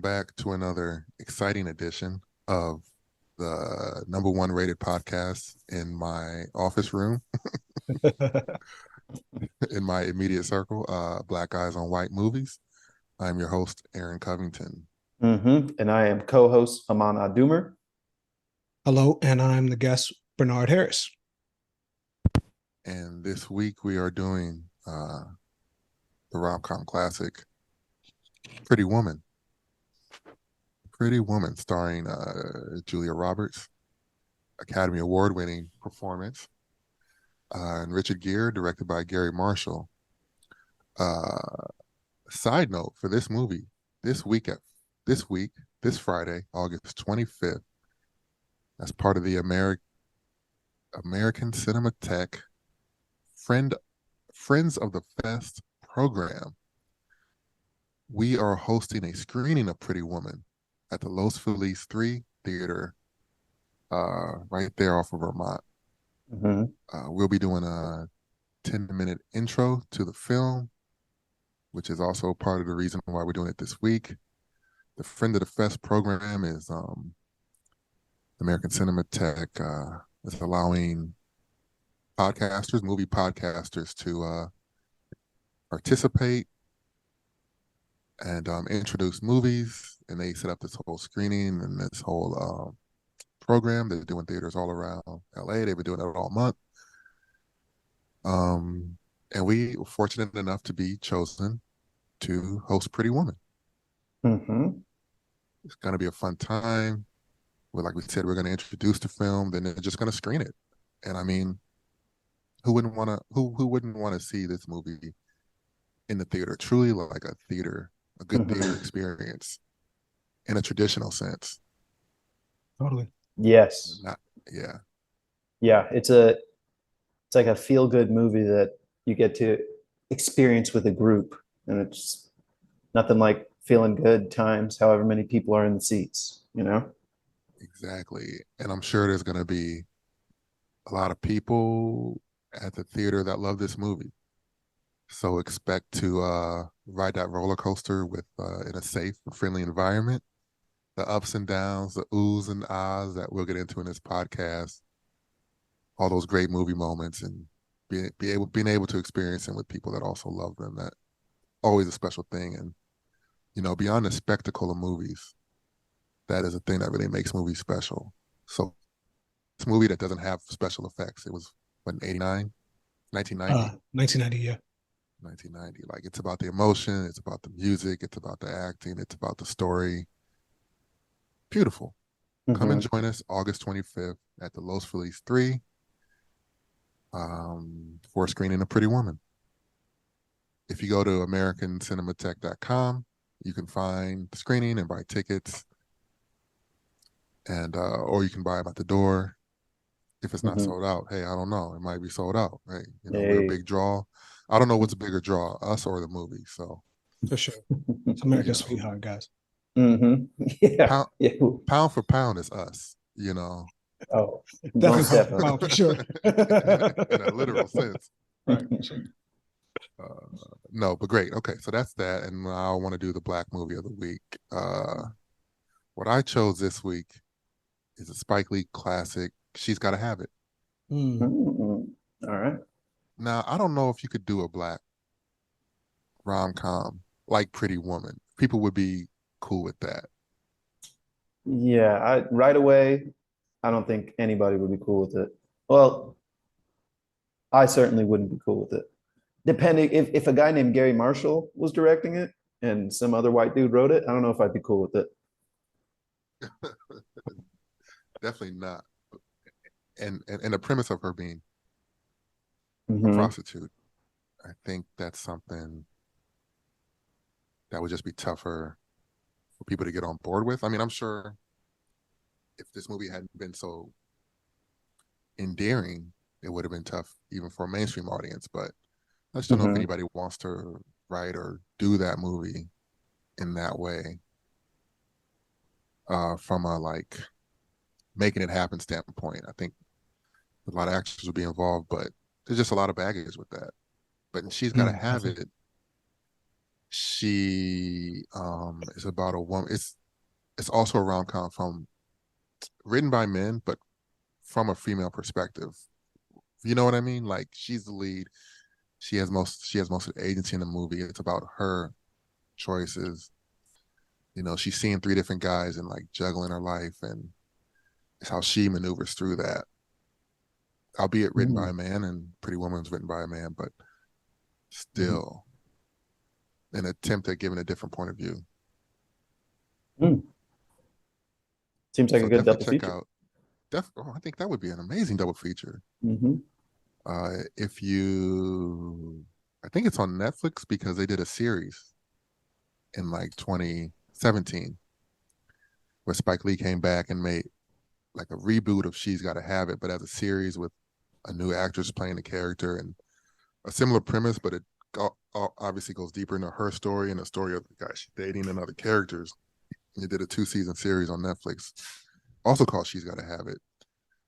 back to another exciting edition of the number one rated podcast in my office room, in my immediate circle, Black Guys on White Movies. I'm your host, Aaron Covington. And I am co-host Aman Adumer. Hello, and I'm the guest, Bernard Harris. And this week we are doing the rom-com classic, Pretty Woman. Pretty Woman, starring Julia Roberts, Academy Award-winning performance, and Richard Gere, directed by Gary Marshall. Side note for this movie, this Friday, August 25th, as part of the American Cinematheque Friends of the Fest program, we are hosting a screening of Pretty Woman at the Los Feliz 3 Theater, right there off of Vermont. We'll be doing a 10-minute intro to the film, which is also part of the reason why we're doing it this week. The Friend of the Fest program is American Cinematheque is allowing movie podcasters to participate and introduce movies, and they set up this whole screening and this whole program. They're doing theaters all around LA. They've been doing it all month. And we were fortunate enough to be chosen to host Pretty Woman. It's going to be a fun time. Like we said, we're going to introduce the film, then they're just going to screen it. And I mean, who wouldn't want to see this movie in the theater? Truly like a good theater experience in a traditional sense. Totally. Yes. Yeah. It's like a feel-good movie that you get to experience with a group, and it's nothing like feeling good times however many people are in the seats, you know? Exactly. And I'm sure there's going to be a lot of people at the theater that love this movie. So expect to ride that roller coaster with in a safe and friendly environment. The ups and downs, the oohs and ahs that we'll get into in this podcast, all those great movie moments, and being able to experience them with people that also love them. That always a special thing. And beyond the spectacle of movies, that is a thing that really makes movies special. So this movie that doesn't have special effects, it was what, 89, 1990? 1990, yeah. 1990. Like, it's about the emotion, it's about the music, it's about the acting, it's about the story. Beautiful. Come and join us August 25th at the Los Feliz 3 for a screening of Pretty Woman. If you go to americancinematheque.com, you can find the screening and buy tickets, and or you can buy them at the door. If it's not sold out, hey, I don't know, it might be sold out. Hey, we're a big draw. I don't know what's a bigger draw, us or the movie. So For sure. It's America's sweetheart, guys. Yeah. Pound for pound is us, Oh, Definitely. Wow, for sure. in a literal sense. Right. No, but great. Okay, so that's that. And I want to do the Black movie of the week. What I chose this week is a Spike Lee classic, She's Gotta Have It. All right. Now, I don't know if you could do a Black rom-com like Pretty Woman. People would be cool with that. Yeah, right away, I don't think anybody would be cool with it. Well, I certainly wouldn't be cool with it. Depending if a guy named Gary Marshall was directing it and some other white dude wrote it, I don't know if I'd be cool with it. Definitely not. And the premise of her being a prostitute, I think that's something that would just be tougher for people to get on board with. I mean, I'm sure if this movie hadn't been so endearing, it would have been tough even for a mainstream audience. But I just don't know if anybody wants to write or do that movie in that way, from a like making it happen standpoint. I think a lot of actors would be involved, but there's just a lot of baggage with that. But She's Gotta Have It. She is about a woman. It's also a rom-com from written by men, but from a female perspective. You know what I mean? Like she's the lead. She has most of the agency in the movie. It's about her choices. She's seeing three different guys and like juggling her life, and it's how she maneuvers through that. Albeit written by Mm, a man, and Pretty Woman's written by a man, but mhm, still an attempt at giving a different point of view. mm. Seems like a So good definitely double check feature. out. I think that would be an amazing double feature. Hmm. If you, I think it's on Netflix because they did a series in like 2017 where Spike Lee came back and made like a reboot of She's Gotta Have It, but as a series with a new actress playing the character and a similar premise, but it obviously goes deeper into her story and the story of the guy she's dating and other characters. And they did a 2-season series on Netflix, also called She's Gotta Have It.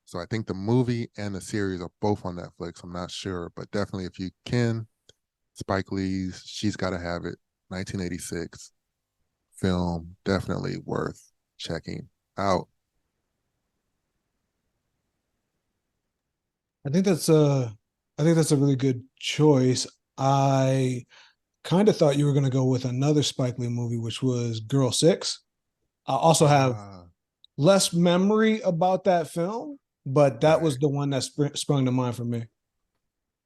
So I think the movie and the series are both on Netflix. I'm not sure, but definitely if you can, Spike Lee's She's Gotta Have It, 1986 film, definitely worth checking out. I think that's a I think that's a really good choice. I kind of thought you were going to go with another Spike Lee movie, which was Girl Six. I also have Ah, less memory about that film, but that was right. the one that sprung to mind for me.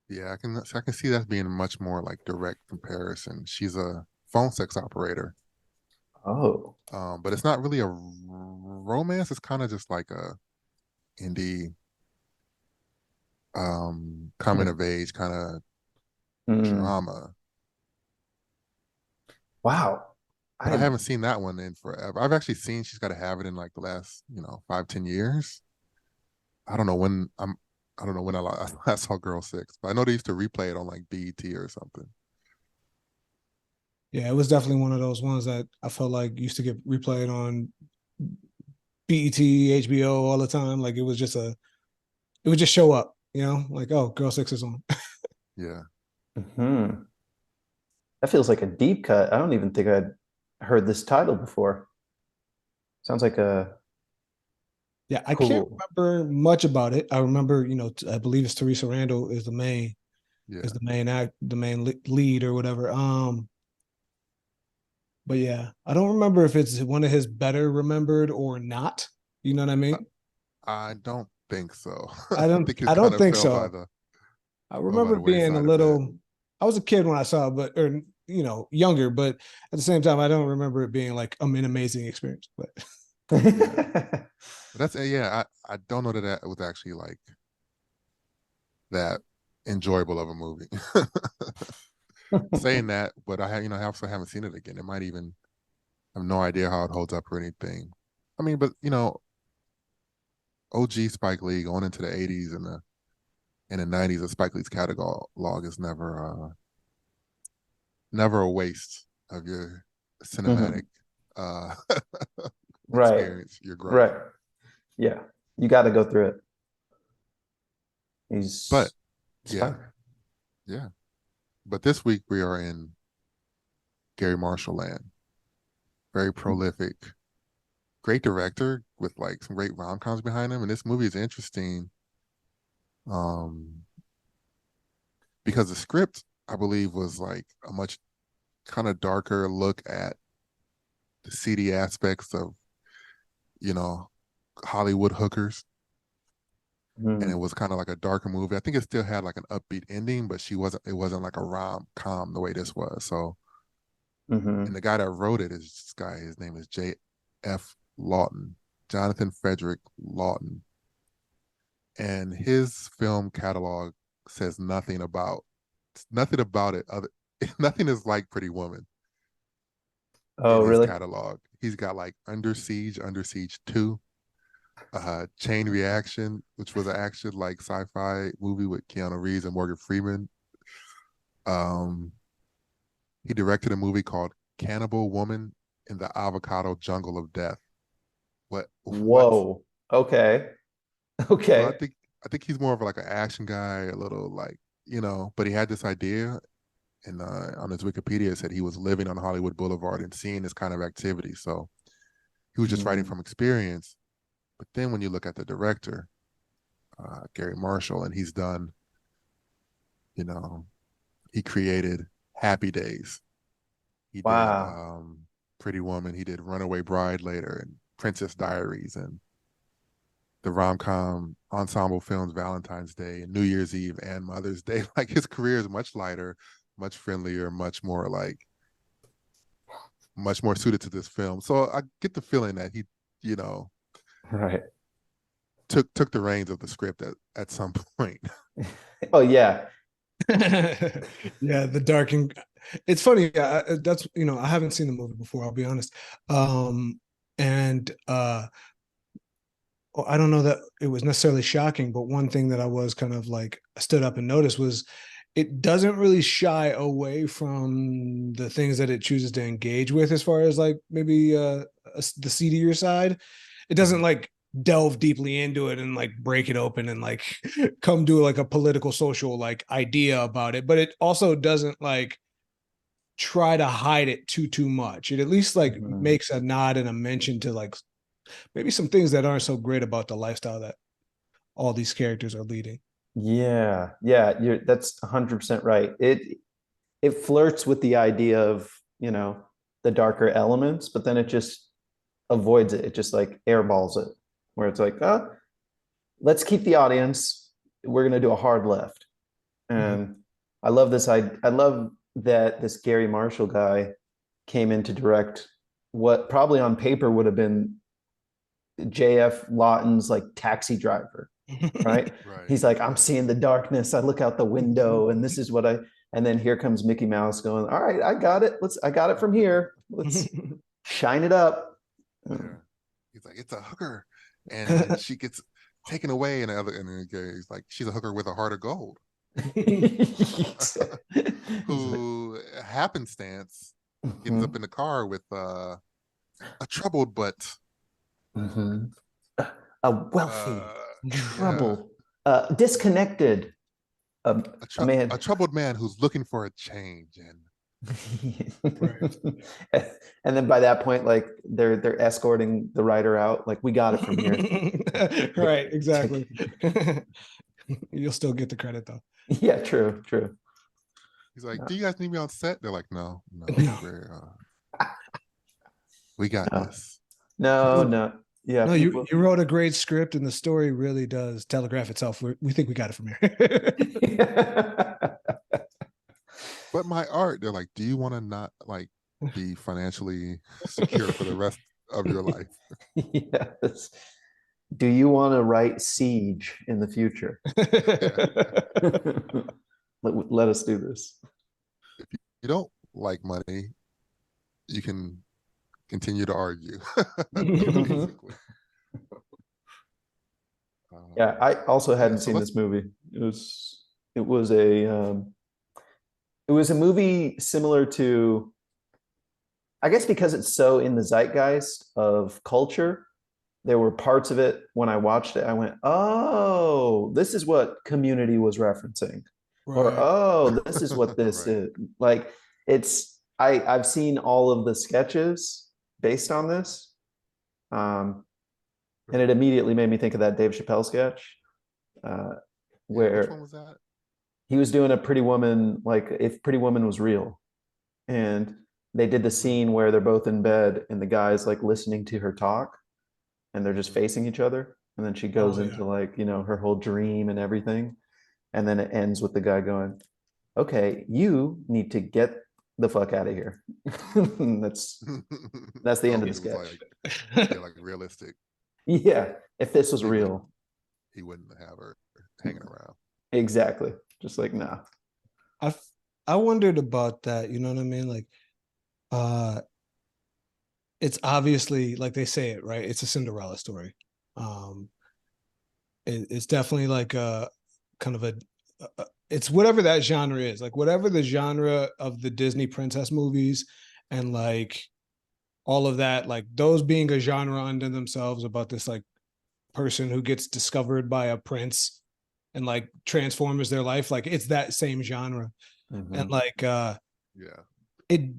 Yeah, I can see that being a much more like direct comparison. She's a phone sex operator. Oh. But it's not really a romance. It's kind of just like a indie coming Hmm. of age kind of Mm. drama. Wow. But I I haven't seen that one in forever. I've actually seen She's Gotta Have It in like the last, 5, 10 years. I don't know when I don't know when I saw Girl Six, but I know they used to replay it on like BET or something. Yeah, it was definitely one of those ones that I felt like used to get replayed on BET, HBO all the time. Like it would just show up, like, oh, Girl Six is on. Yeah. Mhm. That feels like a deep cut. I don't even think I'd heard this title before. Sounds like a Yeah, I can't cool. remember much about it. I remember, I believe it's Teresa Randall is Yeah. the main lead or whatever. But yeah, I don't remember if it's one of his better remembered or not. You know what I I, mean? I don't think so. I I don't think it I kind don't of think so. I fell by remember the being a wayside a bit. little I was a kid when I saw it, but or younger, but at the same time I don't remember it being like an amazing experience. But Yeah. But yeah, I don't know that that was actually like that enjoyable of a movie. Saying that, but I also haven't seen it again. It might even have no idea how it holds up or anything. I mean, but OG Spike Lee going into the 80s and the 90s of Spike Lee's catalog is never a waste of your cinematic Mhm. uh Right. experience, your growth. Right. Yeah. You got to go through it. But It's yeah, fun. yeah. But this week we are in Gary Marshall land. Very prolific, great director with like some great rom-coms behind him. And this movie is interesting um because the script, I believe, was like a much kind of darker look at the seedy aspects of, you know, Hollywood hookers. And it Mm. was kind of like a darker movie. I think it still had like an upbeat ending, but it wasn't like a rom-com the way this was. So, and Hmm. the guy that wrote it is this guy, his name is J.F. Lawton, Jonathan Frederick Lawton. And his film catalog says nothing about it other nothing is like Pretty Woman Oh, in his really? catalog. He's got like Under Siege 2, Chain Reaction, which was an action like sci-fi movie with Keanu Reeves and Morgan Freeman. Um, he directed a movie called Cannibal Woman in the Avocado Jungle of Death. What? Whoa. Okay. So Okay. I think he's more of like an action guy, a little like, but he had this idea And on his Wikipedia, it said he was living on Hollywood Boulevard and seeing this kind of activity. So he was just writing Mm. from experience. But then when you look at the director, Gary Marshall, and he's done, you know, he created Happy Days. He did Wow. Pretty Woman. He did Runaway Bride later and Princess Diaries and the rom-com ensemble films Valentine's Day and New Year's Eve and Mother's Day. Like his career is much lighter, much friendlier, much more suited to this film. So I get the feeling that he, you know, Right. took the reins of the script at some point. Oh yeah. Yeah, the dark and it's funny. That's I haven't seen the movie before. I'll be honest. And I don't know that it was necessarily shocking, but one thing that I was kind of like stood up and noticed was it doesn't really shy away from the things that it chooses to engage with, as far as like maybe the seedier side. It doesn't like delve deeply into it and like break it open and like come to like a political social like idea about it, but it also doesn't like try to hide it too much. It at least like Mhm. makes a nod and a mention to like maybe some things that aren't so great about the lifestyle that all these characters are leading. Yeah, yeah, that's 100% right. It flirts with the idea of, the darker elements, but then it just avoids it. It just like airballs it, where it's like, oh, let's keep the audience. We're gonna do a hard left. Mhm. And I love this. I love that this Gary Marshall guy came in to direct what probably on paper would have been JF Lawton's like Taxi Driver, right? Right, He's like, I'm right. seeing the darkness. I look out the window, and this is what and then here comes Mickey Mouse going, all right, I got it. I got it from here. Let's shine it up. Yeah. He's like, it's a hooker. And then she gets taken away and then he's like, she's a hooker with a heart of gold. Who happenstance ends up Mhm, in the car with a troubled but mhm. A wealthy, uh yeah, troubled, disconnected, a a man. troubled man who's looking for a change. And Right. And then by that point, like they're escorting the rider out. Like, we got it from here. Take, Right, exactly. take. You'll still get the credit though. Yeah, true, true. he's like, No, do you guys need me on set? They're like, no, no, No, we got no, this. no, no. Yeah, no, you people. you wrote a great script, and the story really does telegraph itself. We think we got it from here. But my art, they're like, do you want to not like be financially secure for the rest of your life? Yes. Do you want to write Siege in the future? Let us do this. If you don't like money, you can continue to argue, Mhm. basically. Yeah, I also Yeah, hadn't so seen let's. this movie. It was a movie similar to, I guess, because it's so in the zeitgeist of culture. There were parts of it when I watched it, I went, "Oh, this is what Community was referencing," or Right. "Oh, this is what this Right. is." Like, I've seen all of the sketches based on this, um, and it immediately made me think of that Dave Chappelle sketch, uh, Yeah, which one where was that? he was doing a Pretty Woman, like if Pretty Woman was real, and they did the Mm-hmm. scene where they're both in bed and the guy's like listening to her talk, and they're just Mm-hmm. facing each other, and then she goes Oh yeah. into like, her whole dream and everything, and then it ends with the guy going, okay, you need to get the fuck out of here. that's that's the end Oh, of the he was sketch. like, yeah, like realistic. Yeah, if this was He wouldn't real. he wouldn't have her hanging around. Exactly, just like, nah. I I wondered about that. You know what I mean? Like, uh, it's obviously like they say it right. It's a Cinderella story. Um, it's definitely like a kind of it's whatever that genre is, like whatever the genre of the Disney princess movies, and like all of that, like those being a genre unto themselves about this like person who gets discovered by a prince and like transforms their life. Like it's that same genre. And Mhm. like Yeah. it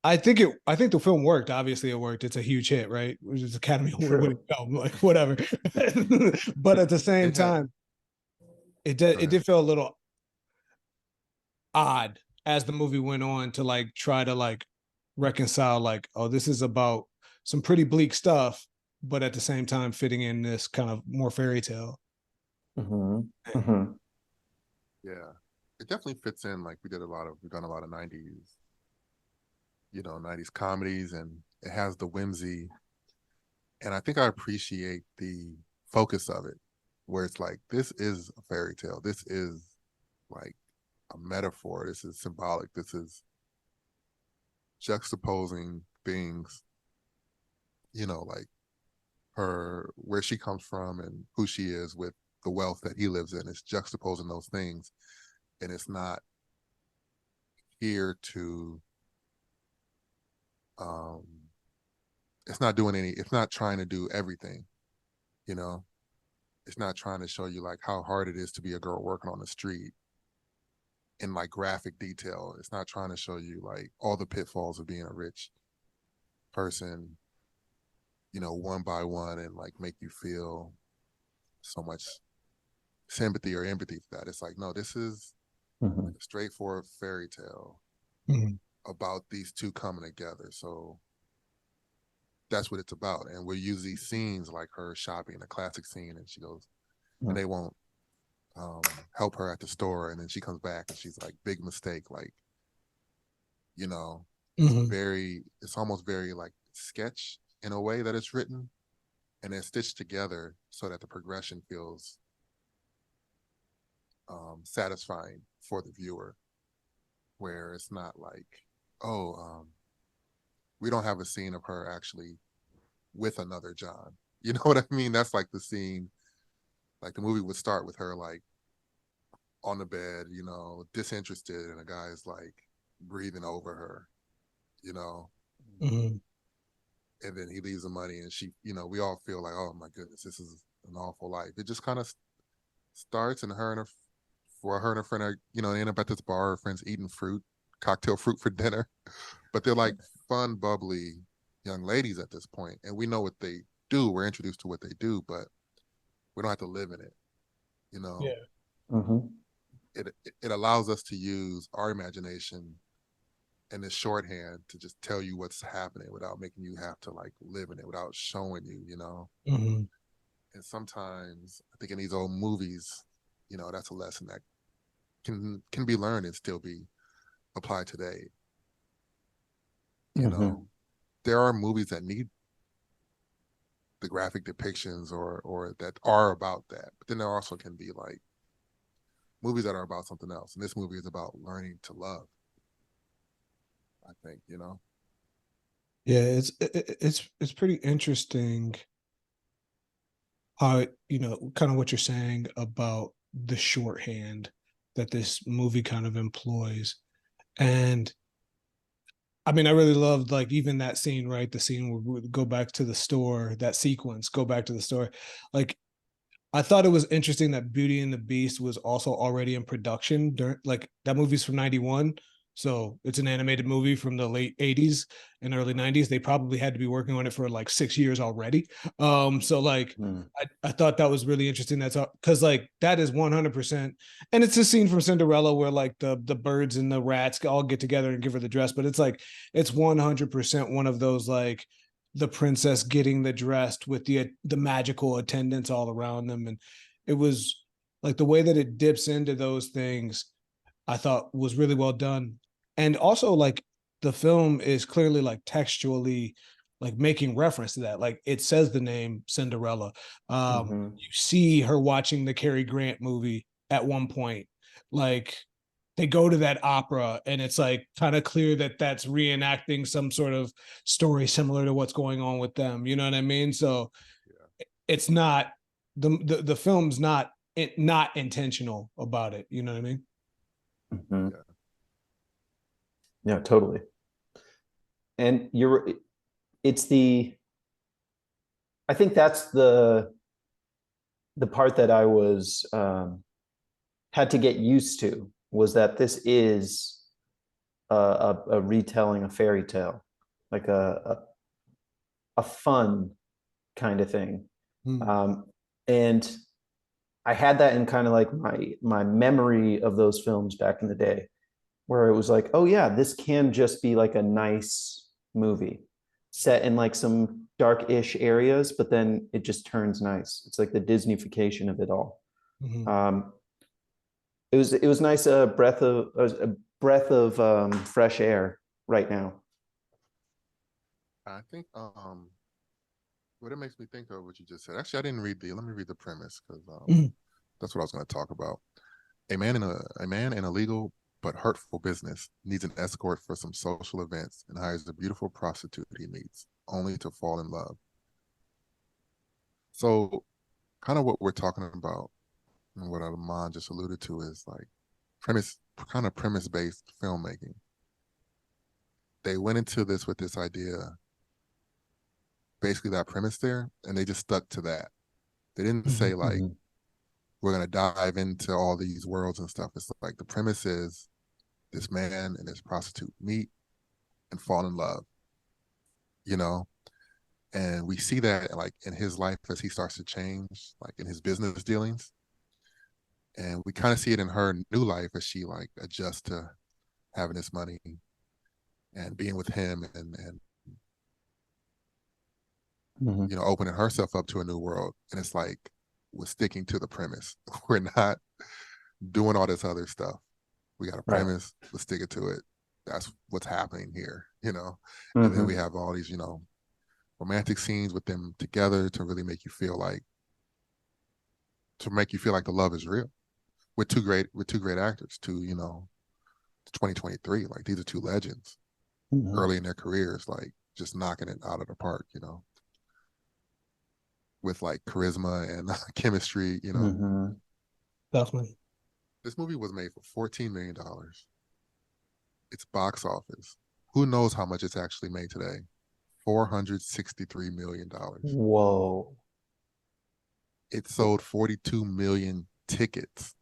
I think the film worked. Obviously it worked. It's a huge hit, right? Which is Academy Award winning True. film, like whatever. But at the same It had, time, go it ahead. did feel a little odd as the movie went on to like try to like reconcile like, oh, this is about some pretty bleak stuff, but at the same time fitting in this kind of more fairy tale. Mhm. Mhm. Yeah. It definitely fits in. Like we've done a lot of 90s, 90s comedies, and it has the whimsy. And I think I appreciate the focus of it, where it's like, this is a fairy tale. This is like a metaphor. This is symbolic. This is juxtaposing things, like where she comes from and who she is with the wealth that he lives in. It's juxtaposing those things. And here to, um, it's not trying to do everything, you know? It's not trying to show you like how hard it is to be a girl working on the street in like graphic detail. It's not trying to show you like all the pitfalls of being a rich person, one by one, and like make you feel so much sympathy or empathy for that. It's like, no, this is like Mhm. a straightforward fairy tale Mhm. about these two coming together. So that's what it's about. And we'll use these scenes like her shopping, a classic scene, and she goes, and they won't um, help her at the store, and then she comes back and she's like, big mistake, like, you know, Mhm. it's almost very like sketch in a way that it's written, and then stitched together so that the progression feels satisfying for the viewer, where it's not like, oh, we don't have a scene of her actually with another John. You know what I mean? That's like the scene, like the movie would start with her like on the bed, disinterested, and a guy's like breathing over her, you know, Mhm. and then he leaves the money, and she, we all feel like, oh my goodness, this is an awful life. It just kind of starts, and her and her friend are, they end up at this bar. Her friends eating cocktail fruit for dinner, but they're like fun, bubbly young ladies at this point, and we know what they do. We're introduced to what they do, but we don't have to live in it. You know, Yeah. Mhm. it allows us to use our imagination and this shorthand to just tell you what's happening without making you have to like live in it, without showing you. Mhm. And sometimes I think in these old movies, that's a lesson that can be learned and still be applied today. You know, Mhm. there are movies that need the graphic depictions or that are about that, but then there also can be like movies that are about something else. And this movie is about learning to love. I think. Yeah, it's pretty interesting how kind of what you're saying about the shorthand that this movie kind of employs. And I mean, I really loved like even that scene, right? The scene where we would go back to the store, that sequence, go back to the store. Like I thought it was interesting that Beauty and the Beast was also already in production during, like that movie's from 91. So it's an animated movie from the late 80s and early 90s. They probably had to be working on it for like 6 years already. So like Mhm. I thought that was really interesting. That's because like that is 100%. And it's a scene from Cinderella where like the birds and the rats all get together and give her the dress. But it's like it's 100% one of those like the princess getting the dress with the magical attendants all around them, and it was like the way that it dips into those things I thought was really well done. And also like the film is clearly like textually like making reference to that. Like it says the name Cinderella. Mhm. You see her watching the Cary Grant movie at one point. Like they go to that opera and it's like kind of clear that that's reenacting some sort of story similar to what's going on with them. You know what I mean? So Yeah. it's not the film's not intentional about it. You know what I mean? Mhm. Yeah. Yeah, totally. And it's I think that's the part that I was had to get used to was that this is a retelling, a fairy tale, like a fun kind of thing. Mm. And I had that in kind of like my memory of those films back in the day, where it was like, oh yeah, this can just be like a nice movie set in like some dark-ish areas, but then it just turns nice. It's like the Disneyfication of it all. Mhm. Um, it was nice, a breath of fresh air right now. I think what it makes me think of what you just said. Actually, I didn't read the. Let me read the premise because Mhm. that's what I was going to talk about. A man in a legal but hurtful business needs an escort for some social events and hires a beautiful prostitute he meets, only to fall in love. So, kind of what we're talking about, and what Armand just alluded to, is like premise, kind of premise-based filmmaking. They went into this with this idea, basically that premise there, and they just stuck to that. They didn't say Mhm. like Mhm. we're gonna dive into all these worlds and stuff. It's like the premise is this man and this prostitute meet and fall in love, you know? And we see that like in his life as he starts to change, like in his business dealings. And we kind of see it in her new life as she like adjusts to having this money and being with him and Mhm. opening herself up to a new world. And it's like we're sticking to the premise. We're not doing all this other stuff. We got a Right. premise, let's stick it to it. That's what's happening here. And then we Mhm. have all these, romantic scenes with them together to really make you feel like the love is real with two great actors, 2023. Like these are two legends Mhm. early in their careers, like just knocking it out of the park, with like charisma and chemistry. Mhm. Definitely. This movie was made for $14 million. Its box office. Who knows how much it's actually made today? $463 million. Whoa. It sold 42 million tickets.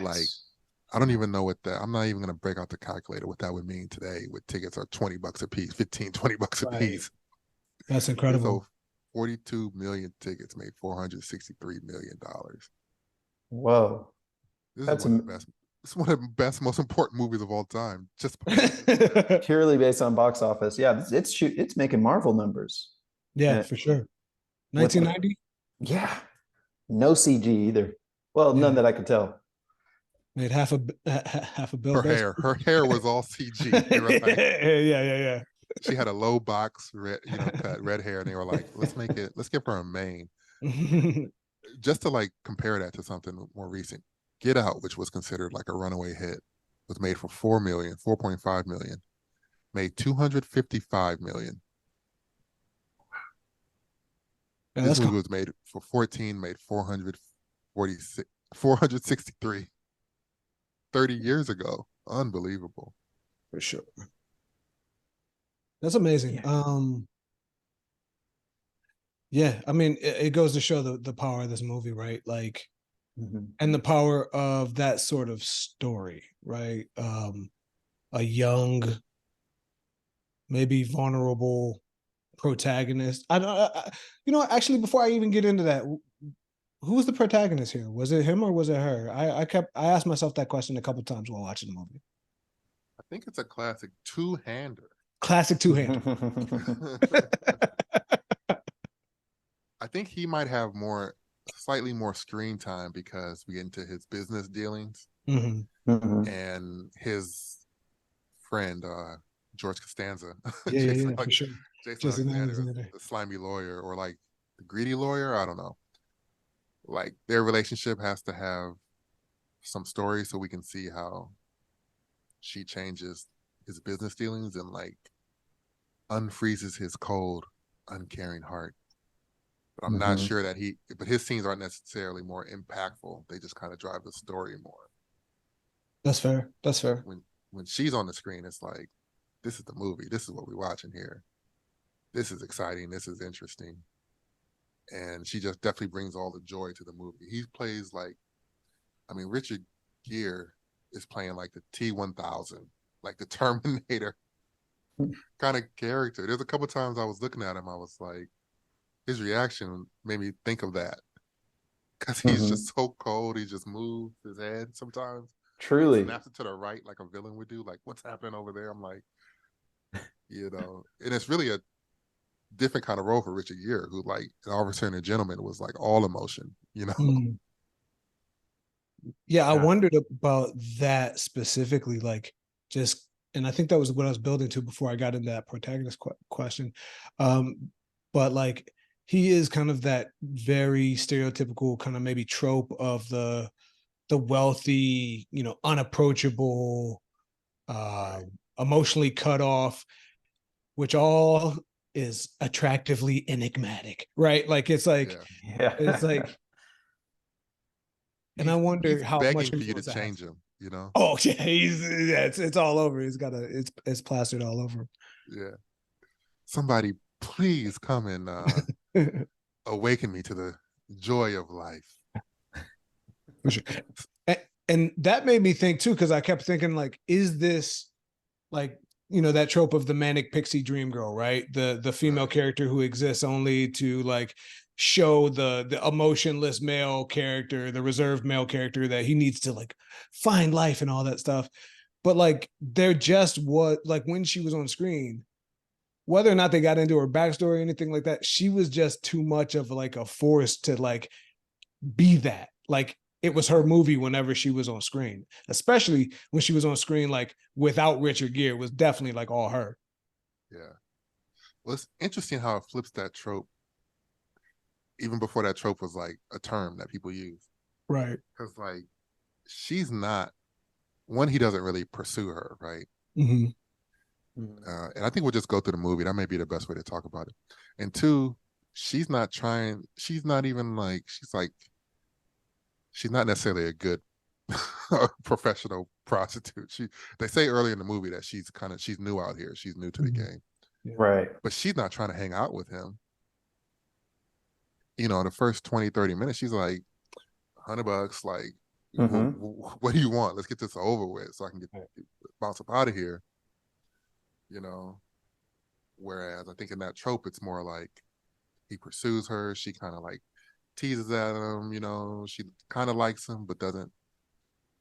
Like, That's I don't even know what that, I'm not even going to break out the calculator what that would mean today with tickets are $20 a piece, 15, $20 a Right. piece. That's They incredible. sold 42 million tickets, made $463 million. whoa. This is That's one of the best. It's one of the best, most important movies of all time, just by that. purely based on box office. Yeah, it's making Marvel numbers. Yeah, And for sure. with 1990. yeah, no CG either. Well, Yeah, none that I could tell. made half a bill Her best. hair, her hair was all CG. They were like, Yeah. she had a low box red, cut red hair, and they were like, let's give her a mane, just to like compare that to something more recent. Get Out, which was considered like a runaway hit, was made for 4 million, 4.5 million, made 255 million. Yeah, This that's movie cool was made for 14, made 446, 463, 30 years ago. Unbelievable. for sure. That's amazing. Yeah. Yeah, I mean, it goes to show the power of this movie, right? Like, Mhm. and the power of that sort of story, right? A young, maybe vulnerable protagonist. I don't, actually, before I even get into that, who was the protagonist here? Was it him or was it her? I asked myself that question a couple times while watching the movie. I think it's a classic two-hander. Classic two hander. I think he might have slightly more screen time because we get into his business dealings Hmm. Mhm. and his friend, George Costanza, Yeah, for sure. Jason Jason Alexander, Alexander. the slimy lawyer, or like the greedy lawyer. I don't know. Like their relationship has to have some story so we can see how she changes his business dealings and like unfreezes his cold, uncaring heart. But I'm not Mhm. sure but his scenes aren't necessarily more impactful. They just kind of drive the story more. That's fair. That's Like fair. when she's on the screen, it's like, this is the movie. This is what we're watching here. This is exciting. This is interesting. And she just definitely brings all the joy to the movie. He plays like, I mean, Richard. gear is playing like the T-1000, like the Terminator kind of character. There's a couple times I was looking at him, I was like, his reaction made me think of that because he's Mhm. just so cold. He just moves his head sometimes, Truly. snaps it to the right like a villain would do. Like, what's happening over there? I'm like, and it's really a different kind of role for Richard Gere, who like an officer and a gentleman was like all emotion. Mm. Yeah, I Yeah. wondered about that specifically, like just, and I think that was what I was building to before I got into that protagonist question. But like he is kind of that very stereotypical kind of maybe trope of the wealthy, unapproachable, uh, Right. emotionally cut off, which all is attractively enigmatic, right? Like Yeah. it's Yeah. like, and I He's wonder how much begging for you to influence that has. change him. Oh yeah, it's all over. It's plastered all over. Yeah. Somebody please come and awaken me to the joy of life. For sure. And that made me think too, because I kept thinking, like, is this like that trope of the manic pixie dream girl, right? The female Right. character who exists only to like show the emotionless male character, the reserved male character that he needs to like find life and all that stuff. But like they're just what like when she was on screen, whether or not they got into her backstory or anything like that, she was just too much of like a force to like be that. Like it Yeah. was her movie whenever she was on screen, especially when she was on screen like without Richard Gere. It was definitely like all her. Yeah. Well, it's interesting how it flips that trope, even before that trope was like a term that people use. Right. Because like she's not one, he doesn't really pursue her, right? Mm-hmm. And I think we'll just go through the movie. That may be the best way to talk about it. And two, she's not trying, she's not even like, she's not necessarily a good professional prostitute. They say early in the movie that she's new out here. She's new to the Mm-hmm. game, Yeah. Right. but she's not trying to hang out with him. In the first 20, 30 minutes, she's like, $100, like, Mm-hmm. what do you want? Let's get this over with so I can bounce up out of here, you know? Whereas I think in that trope, it's more like he pursues her. She kind of like teases at him, she kind of likes him, but doesn't,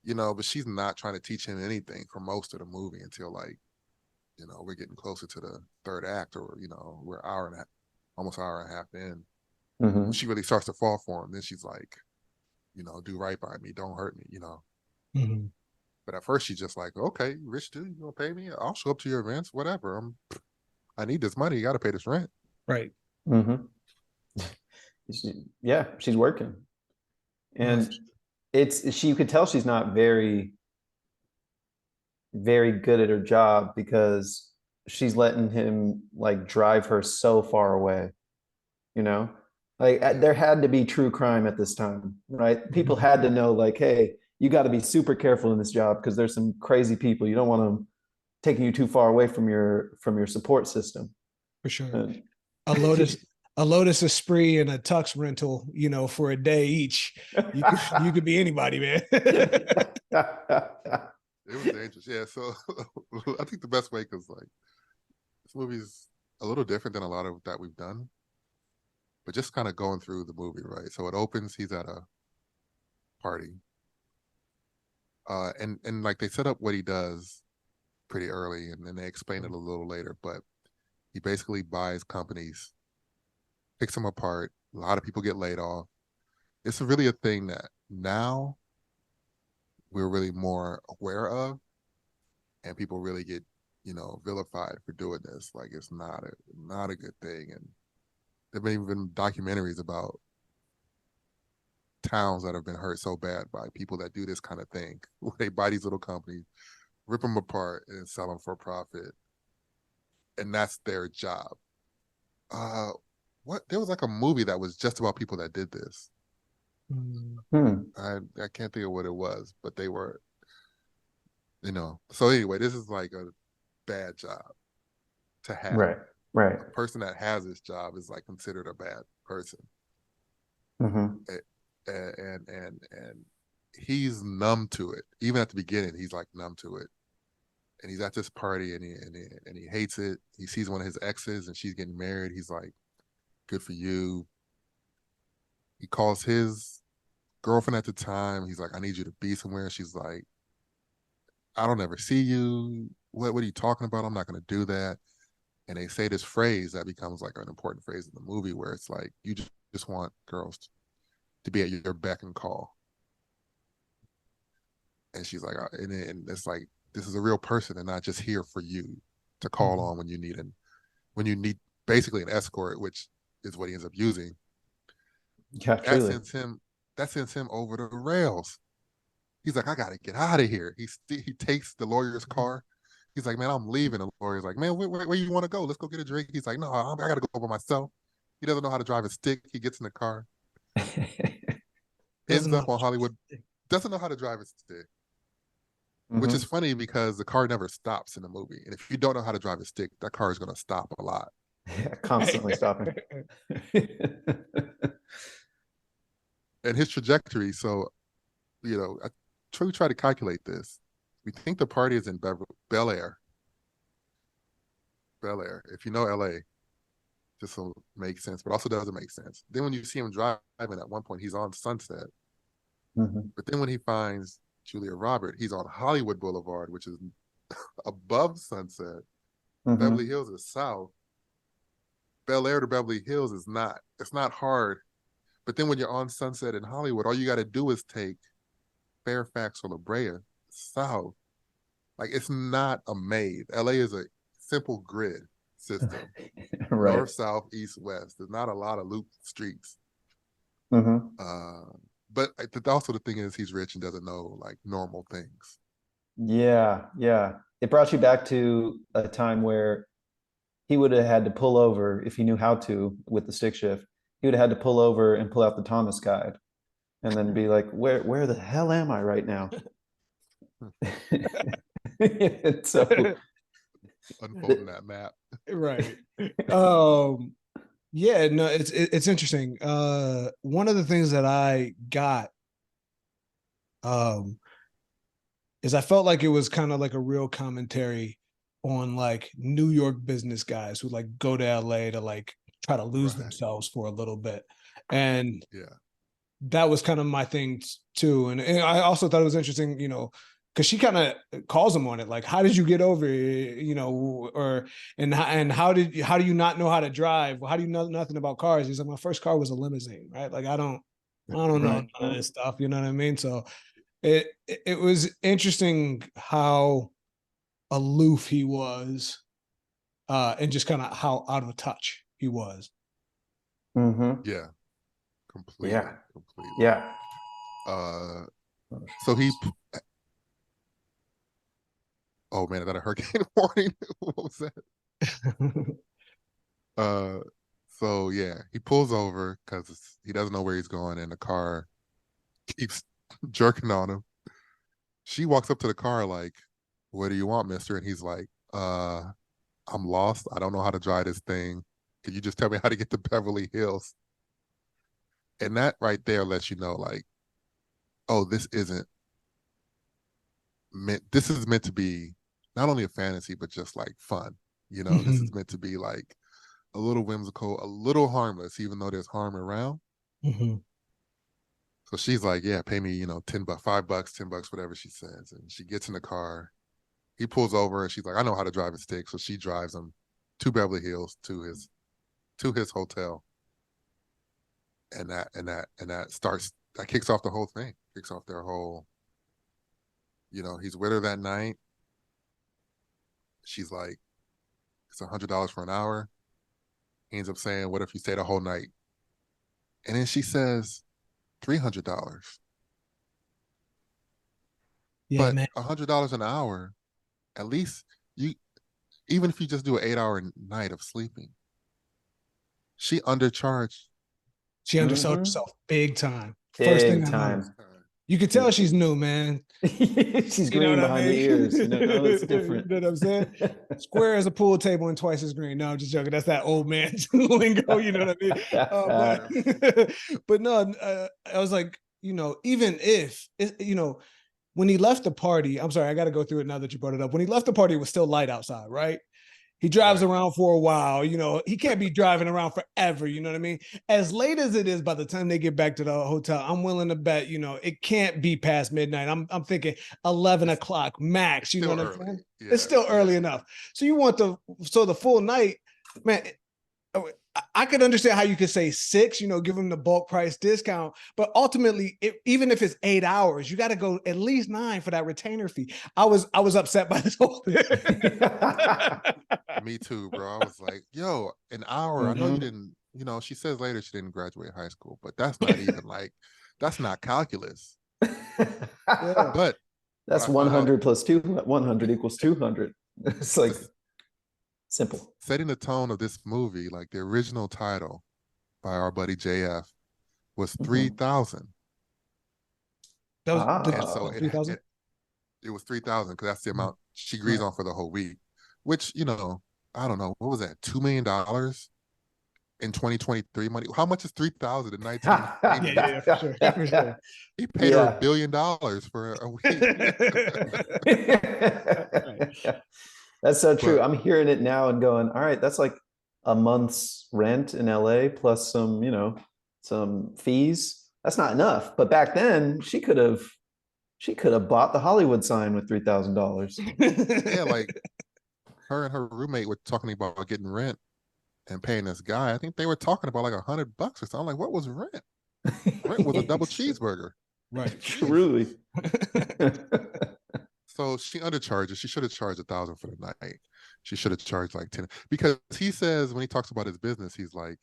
but she's not trying to teach him anything for most of the movie until like, we're getting closer to the third act or, we're almost hour and a half in. When Mm-hmm. she really starts to fall for him, then she's like, do right by me, don't hurt me. Mm-hmm. But at first she's just like, okay, rich dude, you gonna pay me? I'll show up to your events, whatever. I need this money, you gotta pay this rent. Right. Mm-hmm. Yeah, she's working. No, And you could tell she's not very, very good at her job because she's letting him like drive her so far away, you know? Like Yeah. there had to be true crime at this time, right? People mm-hmm. had to know, like, hey, you got to be super careful in this job because there's some crazy people. You don't want them taking you too far away from your support system. For sure. And A Lotus, a Lotus Esprit and a Tux rental, for a day each. You could be anybody, man. It was dangerous. Yeah. So I think the best way, because like this movie's a little different than a lot of that we've done, but just kind of going through the movie, right? So it opens, he's at a party. And like they set up what he does pretty early and then they explain it a little later, but he basically buys companies, picks them apart. A lot of people get laid off. It's really a thing that now we're really more aware of, and people really get, vilified for doing this. Like it's not a good thing. And there've been even documentaries about towns that have been hurt so bad by people that do this kind of thing, where they buy these little companies, rip them apart, and sell them for profit, and that's their job. Uh, what? There was like a movie that was just about people that did this. Hmm. I can't think of what it was, but they were, So anyway, this is like a bad job to have. Right. Right. A person that has this job is like considered a bad person. Mm-hmm. And he's numb to it. Even at the beginning, he's like numb to it. And he's at this party and he hates it. He sees one of his exes and she's getting married. He's like, good for you. He calls his girlfriend at the time. He's like, I need you to be somewhere. She's like, I don't ever see you. What are you talking about? I'm not going to do that. And they say this phrase that becomes like an important phrase in the movie where it's like, you just want girls to be at your beck and call. And she's like, and it's like, this is a real person and not just here for you to call on when you need basically an escort, which is what he ends up using. Yeah, That truly. sends him over the rails. He's like, I gotta get out of here. He takes the lawyer's car. He's like, man, I'm leaving. The lawyer's like, man, where you want to go? Let's go get a drink. He's like, no, I gotta go by myself. He doesn't know how to drive a stick. He gets in the car, Doesn't ends know up on Hollywood, doesn't know how to drive a stick, which is funny because the car never stops in the movie. And if you don't know how to drive a stick, that car is gonna stop a lot. Yeah, constantly stopping. And his trajectory, so I try to calculate this. We think the party is in Bel Air. Bel Air. If you know LA, this will make sense, but also doesn't make sense. Then when you see him driving at one point, he's on Sunset. But then when he finds Julia Roberts, he's on Hollywood Boulevard, which is above Sunset. Beverly Hills is south. Bel Air to Beverly Hills is not. It's not hard. But then when you're on Sunset in Hollywood, all you got to do is take Fairfax or La Brea south. Like, it's not a maze. LA is a simple grid system. Right. North, south, east, west. There's not a lot of loop streets. But also the thing is, he's rich and doesn't know like normal things. Yeah, yeah. It brought you back to a time where he would have had to pull over if he knew how to with the stick shift. He would have had to pull over and pull out the Thomas guide and then be like, where the hell am I right now? So unfolding that map. Right. Yeah, no, it's interesting. One of the things that I got is I felt like it was kind of like a real commentary on like New York business guys who like go to LA to like try to lose themselves for a little bit. And that was kind of my thing too. And I also thought it was interesting, because she kind of calls him on it, like, how did you get over, and how do you not know how to drive? How do you know nothing about cars? He's like, my first car was a limousine, right? Like, I don't know none of this stuff, you know what I mean? So it was interesting how aloof he was, and just kind of how out of touch he was. Yeah, completely. Yeah, completely. Yeah. So he. Oh man, is that a hurricane warning? What was that? So yeah, he pulls over because he doesn't know where he's going, and the car keeps jerking on him. She walks up to the car like, "What do you want, mister?" And he's like, I'm lost. I don't know how to drive this thing. Can you just tell me how to get to Beverly Hills?" And that right there lets you know, like, oh, this is meant to be not only a fantasy, but just like fun. This is meant to be like a little whimsical, a little harmless, even though there's harm around. So she's like, yeah, pay me, $10, $5, $10, whatever she says. And she gets in the car. He pulls over and she's like, I know how to drive a stick. So she drives him to Beverly Hills to his hotel. And that kicks off the whole thing. Kicks off their whole, he's with her that night. She's like, it's $100 for an hour. He ends up saying, what if you stay the whole night? And then she says, $300. Yeah, But man. $100 an hour, at least even if you just do an 8-hour night of sleeping, she undercharged. She undersold herself big time. First thing Big I noticed. time. You could tell she's new, man. She's You know green what I behind the mean? ears. It's different. You know what I'm saying? Square as a pool table and twice as green. No, I'm just joking. That's that old man lingo. You know what I mean? But no, I was like, even if, when he left the party, I'm sorry, I got to go through it now that you brought it up. When he left the party, it was still light outside, right? He drives Right. around for a while, he can't be driving around forever, you know what I mean? As late as it is by the time they get back to the hotel, I'm willing to bet, it can't be past midnight. I'm thinking 11 It's o'clock max, you know still what I'm early. saying? It's Yeah, still yeah. early enough. So you want the full night, man. I could understand how you could say 6, give them the bulk price discount, but ultimately, even if it's 8 hours, you got to go at least 9 for that retainer fee. I was upset by this whole thing. Me too, bro. I was like, yo, an hour. I know you Mhm. didn't, she says later she didn't graduate high school, but that's not even like, that's not calculus. Yeah. But what That's I found out, 100 plus 100 equals 200. It's like just simple. setting the tone of this movie, like the original title by our buddy JF was Mhm. 3,000. That was And so Ah. it 3,000. it, it was 3,000 because that's the Mm. amount she agrees Right. on for the whole week, which, I don't know, what was that, $2 million in 2023 money? How much is 3,000 in Yeah, 1980? yeah, for sure. For sure. He paid her $1 Yeah. billion for a week. Right. That's so true. But I'm hearing it now and going, all right, that's like a month's rent in LA plus some fees. That's not enough. But back then, she could have bought the Hollywood sign with $3,000. yeah, like her and her roommate were talking about getting rent and paying this guy. I think they were talking about like $100 or something. Like, what was rent? Rent was a double cheeseburger. Right. Jeez. Truly. So she undercharges. She should have charged 1,000 for the night. She should have charged like 10 because he says when he talks about his business, he's like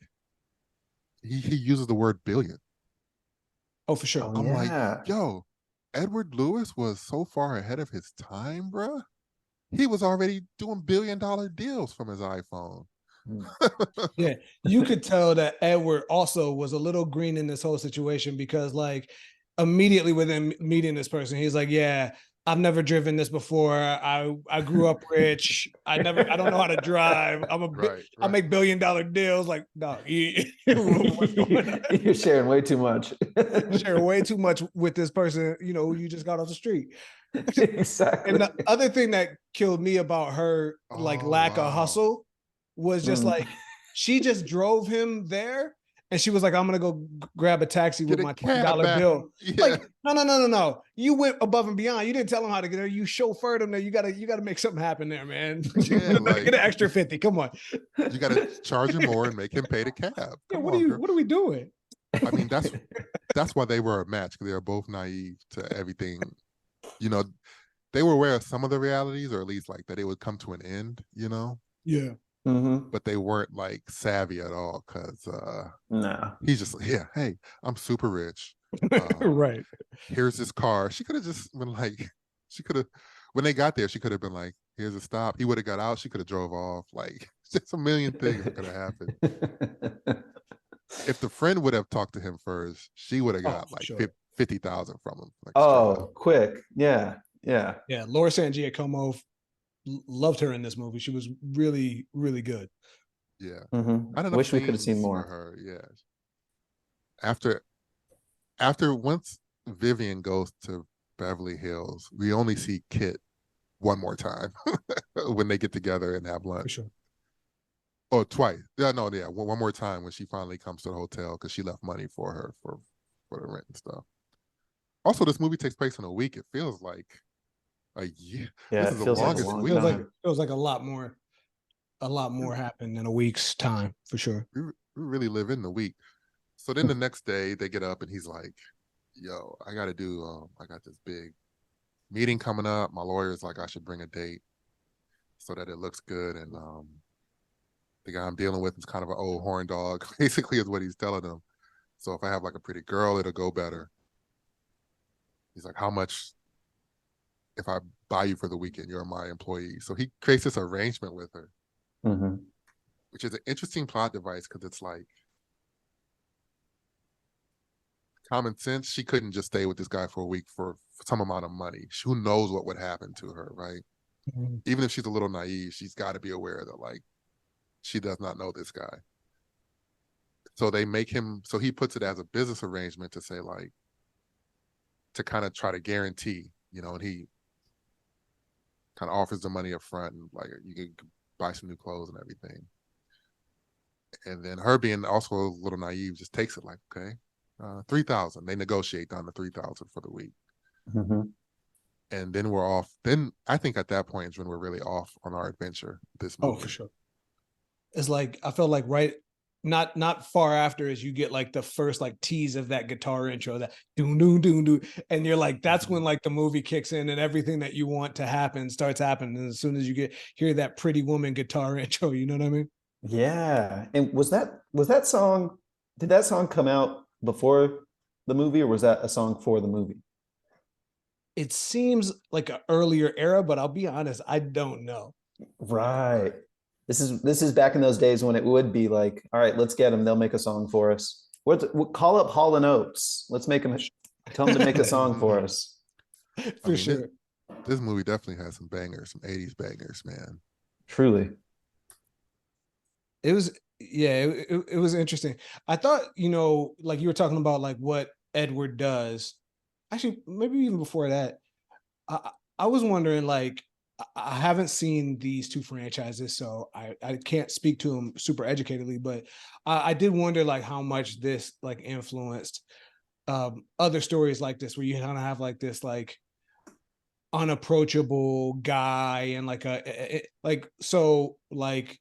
he uses the word billion. Oh, for sure. Oh I'm like, yeah. yo, Edward Lewis was so far ahead of his time, bruh. He was already doing $1 billion deals from his iPhone. Yeah, you could tell that Edward also was a little green in this whole situation because, like, immediately within meeting this person, he's like, "Yeah, I've never driven this before. I grew up rich. I don't know how to drive. Right, I right. make $1 billion deals. Like, no, what's going on? You're sharing way too much. You share way too much with this person. Who you just got off the street." And Exactly. the other thing that killed me about her, like, Oh lack of wow. hustle was just Mm. like she just drove him there and she was like, I'm gonna go grab a taxi Get with a my cab $20 back. bill. Yeah. Like, no, no, no, no, no. You went above and beyond. You didn't tell him how to get there. You chauffeured him there. You gotta make something happen there, man. Yeah, Get like an extra 50. Come on. you gotta charge him more and make him pay the cab. Yeah, Come on, girl. what are we doing? I mean, that's why they were a match, because they were both naive to everything. You know, they were aware of some of the realities, or at least like that it would come to an end. Yeah. Mhm. But they weren't like savvy at all because No. he's just like, yeah, hey, I'm super rich. Right. Here's this car. She could have just been like, she could have, when they got there, she could have been like, here's a stop. He would have got out. She could have drove off. Like, just a million things that could have happened. If the friend would have talked to him first, she would have Oh, got for like sure. 50,000 from him, like straight up. Oh, quick. Yeah. Yeah. Yeah. Laura San Giacomo loved her in this movie. She was really, really good. Yeah. Mhm. Not enough Wish we could have seen scenes for more. her. Yeah. After after once Vivian goes to Beverly Hills, we only see Kit one more time when they get together and have For lunch. sure. Oh, twice. Yeah, no, yeah, one more time when she finally comes to the hotel because she left money for her for the rent and stuff. Also, this movie takes place in a week. It feels like a year. Yeah, This it is the feels like a longest long week. time. Feels like a lot more happened in a week's time for sure. We really live in the week. So then the next day they get up and he's like, "Yo, I got this big meeting coming up. My lawyer's like I should bring a date so that it looks good." And the guy I'm dealing with is kind of an old horn dog, basically is what he's telling them. So if I have like a pretty girl, it'll go better. He's like, how much if I buy you for the weekend? You're my employee. So he creates this arrangement with her, Mhm. which is an interesting plot device because it's like common sense. She couldn't just stay with this guy for a week for some amount of money. Who knows what would happen to her, right? Mhm. Even if she's a little naive, she's got to be aware that like she does not know this guy. So they make him, so he puts it as a business arrangement to say like, to kind of try to guarantee, and he kind of offers the money up front and like you can buy some new clothes and everything. And then her being also a little naive just takes it like, okay, 3,000. They negotiate down to 3,000 for the week. Mm-hmm. And then we're off. Then I think at that point is when we're really off on our adventure. This movie. Oh, for sure. It's like I felt like not far after as you get like the first like tease of that guitar intro, that doom doom doom doom, and you're like, that's when like the movie kicks in and everything that you want to happen starts happening. And as soon as you hear that Pretty Woman guitar intro, you know what I mean? Yeah. And was that song, did that song come out before the movie, or was that a song for the movie? It seems like an earlier era, but I'll be honest, I don't know. Right. This is back in those days when it would be like, all right, let's get them. They'll make a song for us. We'll call up Hall and Oates. Let's make them, tell them to make a song for us. I For mean, sure. this movie definitely has some bangers, some 80s bangers, man. Truly. It was, yeah, it was interesting. I thought, like you were talking about like what Edward does. Actually, maybe even before that, I was wondering, like, I haven't seen these two franchises, so I can't speak to them super educatedly, but I did wonder like how much this like influenced other stories like this, where you kind of have like this like unapproachable guy and like like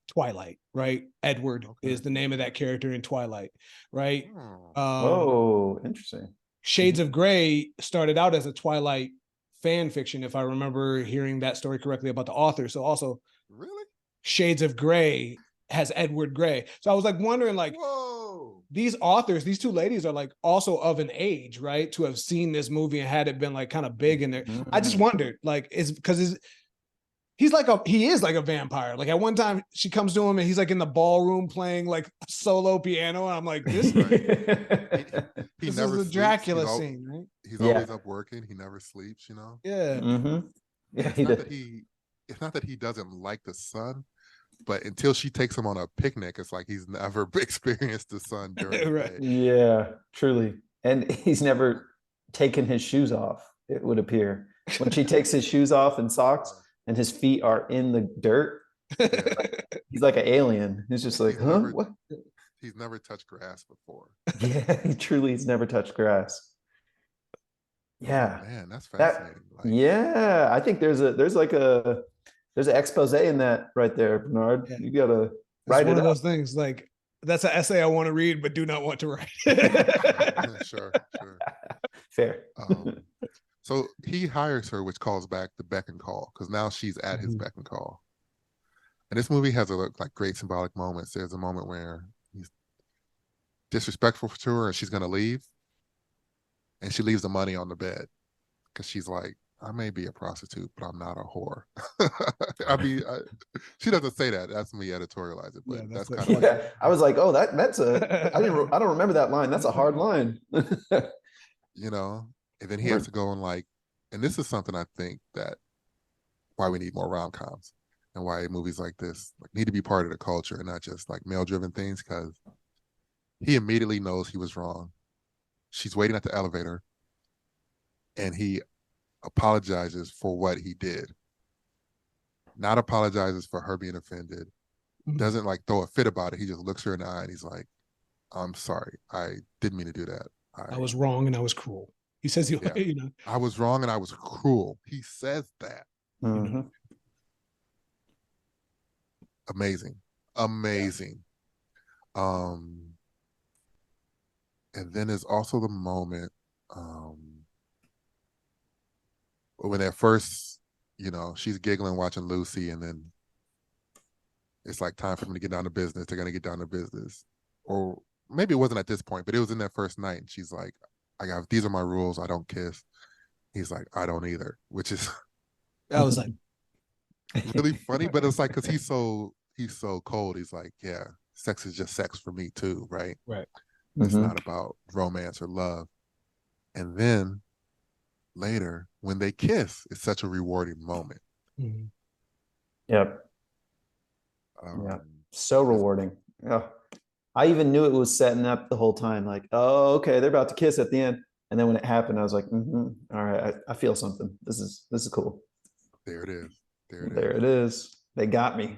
Twilight, right? Edward is the name of that character in Twilight, right? Oh, interesting. Shades of Grey started out as a Twilight fan fiction, if I remember hearing that story correctly about the author. So also, really, Shades of Grey has Edward Grey. So I was like wondering, like, whoa, these authors, these two ladies are like also of an age, right, to have seen this movie and had it been like kind of big in there. I just wondered, like, is because he is like a vampire. Like at one time she comes to him and he's like in the ballroom playing like solo piano, and I'm like, this he this never is a sleeps. Dracula scene, right? He's Yeah. always up working. He never sleeps. Yeah. Mm-hmm. Yeah, It's not that he doesn't like the sun, but until she takes him on a picnic, it's like he's never experienced the sun during the Right. day. Yeah, truly. And he's never taken his shoes off, it would appear. When she takes his shoes off and socks and his feet are in the dirt, he's like an alien. He's just like, huh? What? He's never touched grass before. Yeah, he truly has never touched grass. Yeah. Man, that's That, fascinating. yeah, I think there's an expose in that right there, Bernard. Yeah. You gotta It's write one it of up. those things, like that's an essay I want to read but do not want to write. Sure. Fair. So he hires her, which calls back the beck and call, because now she's at his Mhm. beck and call. And this movie has like great symbolic moments. There's a moment where he's disrespectful to her and she's gonna leave, and she leaves the money on the bed because she's like, I may be a prostitute, but I'm not a whore. I mean, she doesn't say that. That's me editorializing, but Yeah, that's like- kind of Yeah, I was like, oh, that's I don't remember that line. That's a hard line. and then he has to go and like, and this is something I think that why we need more rom-coms and why movies like this like need to be part of the culture and not just like male-driven things, because he immediately knows he was wrong. She's waiting at the elevator and he apologizes for what he did. Not apologizes for her being offended. Doesn't like throw a fit about it. He just looks her in the eye and he's like, I'm sorry. I didn't mean to do that. I was wrong and I was cruel. He says, I was wrong and I was cruel. He says that. Mm-hmm. Amazing. And then there's also the moment when at first, she's giggling watching Lucy, and then it's like time for them to get down to business. They're gonna get down to business. Or maybe it wasn't at this point, but it was in that first night, and she's like, these are my rules, I don't kiss. He's like, I don't either, which is I was like really funny, but it's like because he's so cold. He's like, yeah, sex is just sex for me too, right? Right. It's not about romance or love. And then later, when they kiss, it's such a rewarding moment. Mm-hmm. Yep. Yeah. So rewarding. Yeah. I even knew it was setting up the whole time. Like, oh, okay, they're about to kiss at the end. And then when it happened, I was like, all right, I feel something. This is cool. There it is. There it There is. it is. They got me.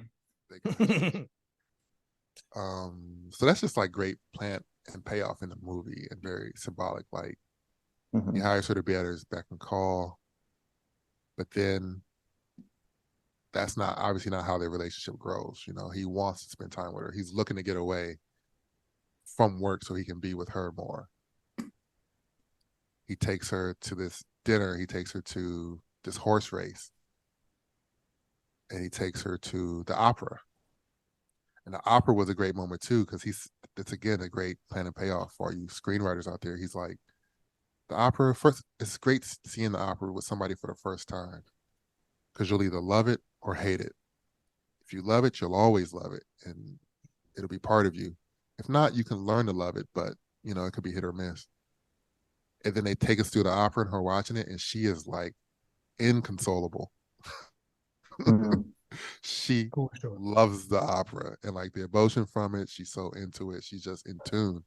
They got you. So that's just like great plant and payoff in the movie and very symbolic. Like he Mhm. hires her to be at his beck and call, but then that's not obviously not how their relationship grows. You know, he wants to spend time with her. He's looking to get away from work so he can be with her more. He takes her to this dinner. He takes her to this horse race, and he takes her to the opera. And the opera was a great moment too, because it's again a great plan and payoff for you screenwriters out there. He's like, the opera first, it's great seeing the opera with somebody for the first time because you'll either love it or hate it. If you love it, you'll always love it and it'll be part of you. If not, you can learn to love it, but you know, it could be hit or miss. And then they take us through the opera and her watching it, and she is like inconsolable. Mhm. She Cool story. loves the opera and like the emotion from it. She's so into it. She's just in tune.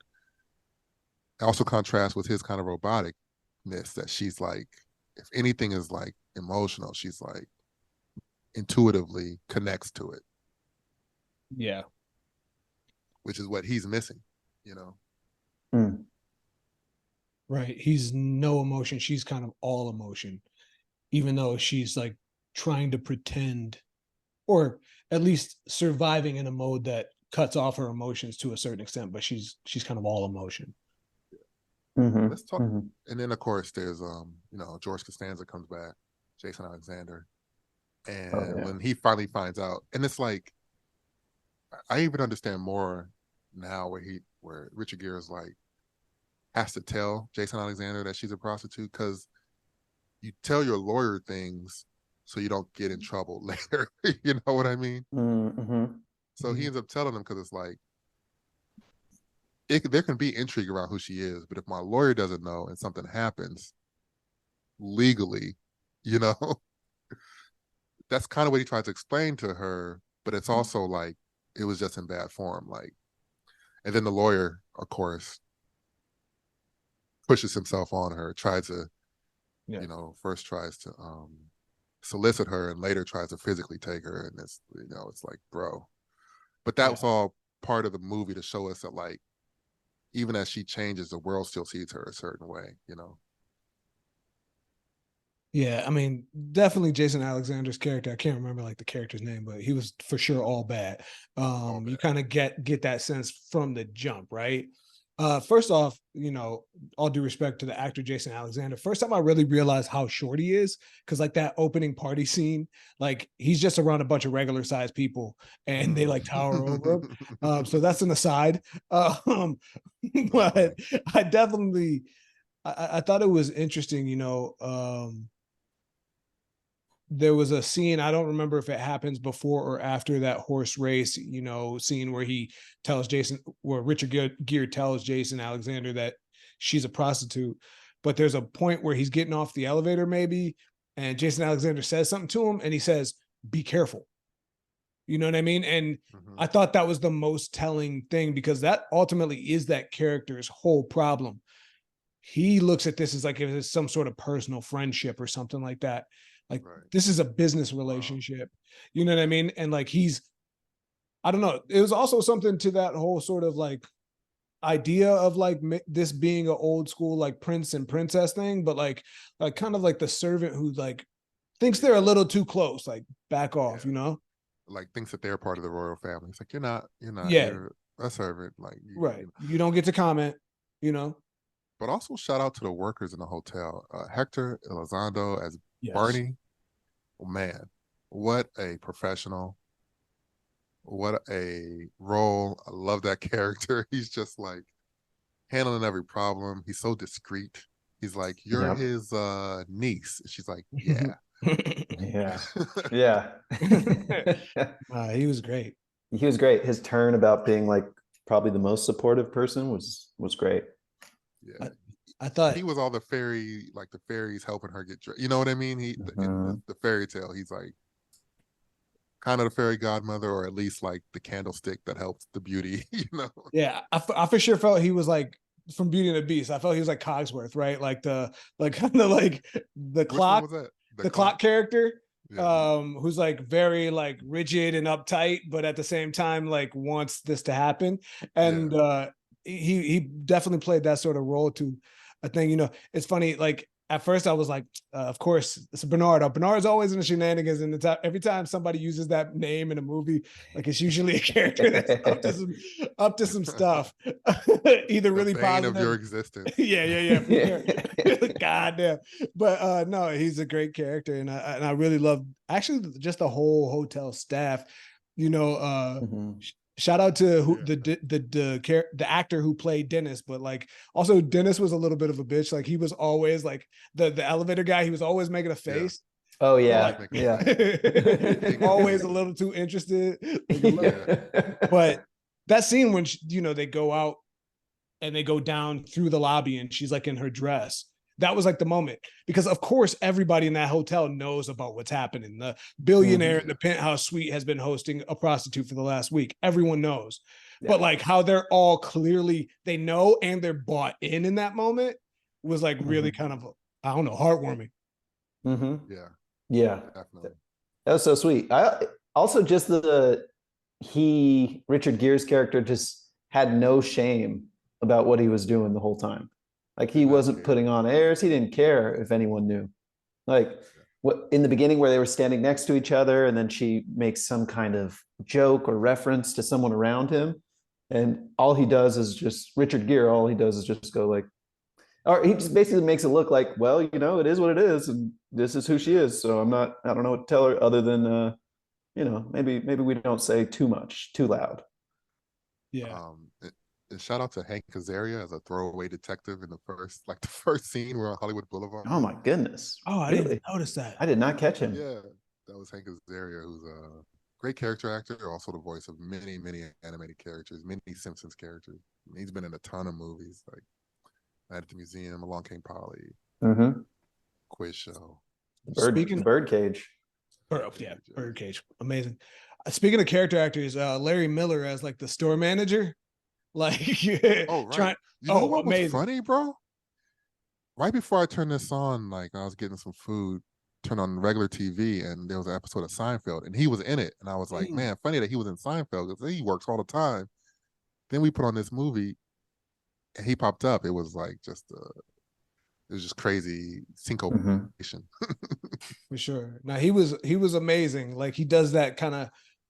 It also contrasts with his kind of roboticness that she's like, if anything is like emotional, she's like intuitively connects to it, Yeah. which is what he's missing, you know? Mm. Right. He's no emotion. She's kind of all emotion, even though she's like trying to pretend or at least surviving in a mode that cuts off her emotions to a certain extent, but she's kind of all emotion. Mhm. Let's talk. Mhm. And then of course there's you know, George Costanza comes back, Jason Alexander. Oh And yeah. when he finally finds out, and it's like I even understand more now where Richard Gere is like has to tell Jason Alexander that she's a prostitute because you tell your lawyer things so you don't get in trouble later. You know what I mean? Mhm. So he ends up telling them because it's like there can be intrigue around who she is, but if my lawyer doesn't know and something happens legally, you know, that's kind of what he tried to explain to her. But it's also like it was just in bad form. Like, and then the lawyer, of course, pushes himself on her, tries to, Yeah. you know, first tries to solicit her and later tries to physically take her. And it's, you know, it's like, bro. But that Yeah. was all part of the movie to show us that, like, even as she changes, the world still sees her a certain way, you know? Yeah, I mean, definitely Jason Alexander's character. I can't remember like the character's name, but he was for sure all bad. All You bad. kind of get that sense from the jump, right? First off, you know, all due respect to the actor Jason Alexander, first time I really realized how short he is, because like that opening party scene, like he's just around a bunch of regular sized people and they like tower over him. So that's an aside. Um, That's funny. but I definitely I thought it was interesting, you know. There was a scene, I don't remember if it happens before or after that horse race, you know, scene where he tells Jason, where Richard Gere tells Jason Alexander that she's a prostitute. But there's a point where he's getting off the elevator, maybe, and Jason Alexander says something to him and he says, "Be careful." You know what I mean? And Mm-hmm. I thought that was the most telling thing because that ultimately is that character's whole problem. He looks at this as like if it's some sort of personal friendship or something like that. Like Right. this is a business Wow. relationship. You know what I mean? And like I don't know. It was also something to that whole sort of like idea of like this being an old school like prince and princess thing, but like kind of like the servant who like thinks they're a little too close, like back off, Yeah. you know? Like thinks that they're part of the royal family. It's like you're not, Yeah, you're a servant. Like right. you know. You don't get to comment, you know? But also shout out to the workers in the hotel. Hector Elizondo as Yes. Barney. Oh, man, what a professional. What a role. I love that character. He's just like handling every problem. He's so discreet. He's like, you're Yep. his niece. She's like, yeah. Yeah. Yeah. He was great. He was great. His turn about being like probably the most supportive person was great. Yeah. I, I He thought, was all the fairy, like the fairies helping her get dressed. You know what I mean? In Mhm. the fairy tale, he's like kind of the fairy godmother, or at least like the candlestick that helps the beauty. You know? yeah, I for sure felt he was like from Beauty and the Beast. I felt he was like Cogsworth, right? Like kind of like the Which one clock, was that? the clock character, Yeah. who's like very like rigid and uptight, but at the same time like wants this to happen. And Yeah. he definitely played that sort of role to a thing. It's funny, like at first I was like, of course, it's Bernardo. Bernardo's always in the shenanigans, and every time somebody uses that name in a movie, like it's usually a character that's up to some stuff, either The really bane of positive. your existence. Yeah, for sure. God damn. But no, he's a great character, and I really love actually just the whole hotel staff. Mhm. Shout out to who Yeah. the actor who played Dennis, but like also Dennis was a little bit of a bitch. Like he was always like the elevator guy. He was always making a Yeah. face. Oh Always yeah, making a yeah. face. Making a Always a face. little too interested. Like Yeah. but that scene when they go out and they go down through the lobby and she's like in her dress. That was like the moment because of course everybody in that hotel knows about what's happening. The billionaire in the penthouse suite has been hosting a prostitute for the last week. Everyone knows. Yeah. But like how they're all clearly they know and they're bought in that moment was like really kind of, I don't know, heartwarming. Yeah. Yeah. Definitely. That was so sweet. I also just Richard Gere's character just had no shame about what he was doing the whole time. Like he Did not wasn't care. putting on airs. He didn't care if anyone knew. Like what in the beginning where they were standing next to each other and then she makes some kind of joke or reference to someone around him. And all he does is just Richard Gere, all he does is just go like, or he just basically makes it look like, well, it is what it is, and this is who she is. So I don't know what to tell her other than maybe we don't say too much, too loud. Yeah. And shout out to Hank Azaria as a throwaway detective in the first scene we're on Hollywood Boulevard. Oh my goodness. Oh, I Really? didn't notice that. I did not catch him. Yeah, that was Hank Azaria, who's a great character actor, also the voice of many, many animated characters, many Simpsons characters. He's been in a ton of movies like Night at the Museum, Along Came Polly, Quiz Show. Speaking Birdcage. Birdcage, amazing. Speaking of character actors, Larry Miller as like the store manager, like Oh, right. trying. You know what was Amazing. funny, bro? Right before I turned this on, like I was getting some food, turned on regular TV, and there was an episode of Seinfeld, and he was in it. And I was like, man, funny that he was in Seinfeld because he works all the time. Then we put on this movie, and he popped up. It was like it was just crazy syncopation. For sure. Now he was amazing. Like he does that kind of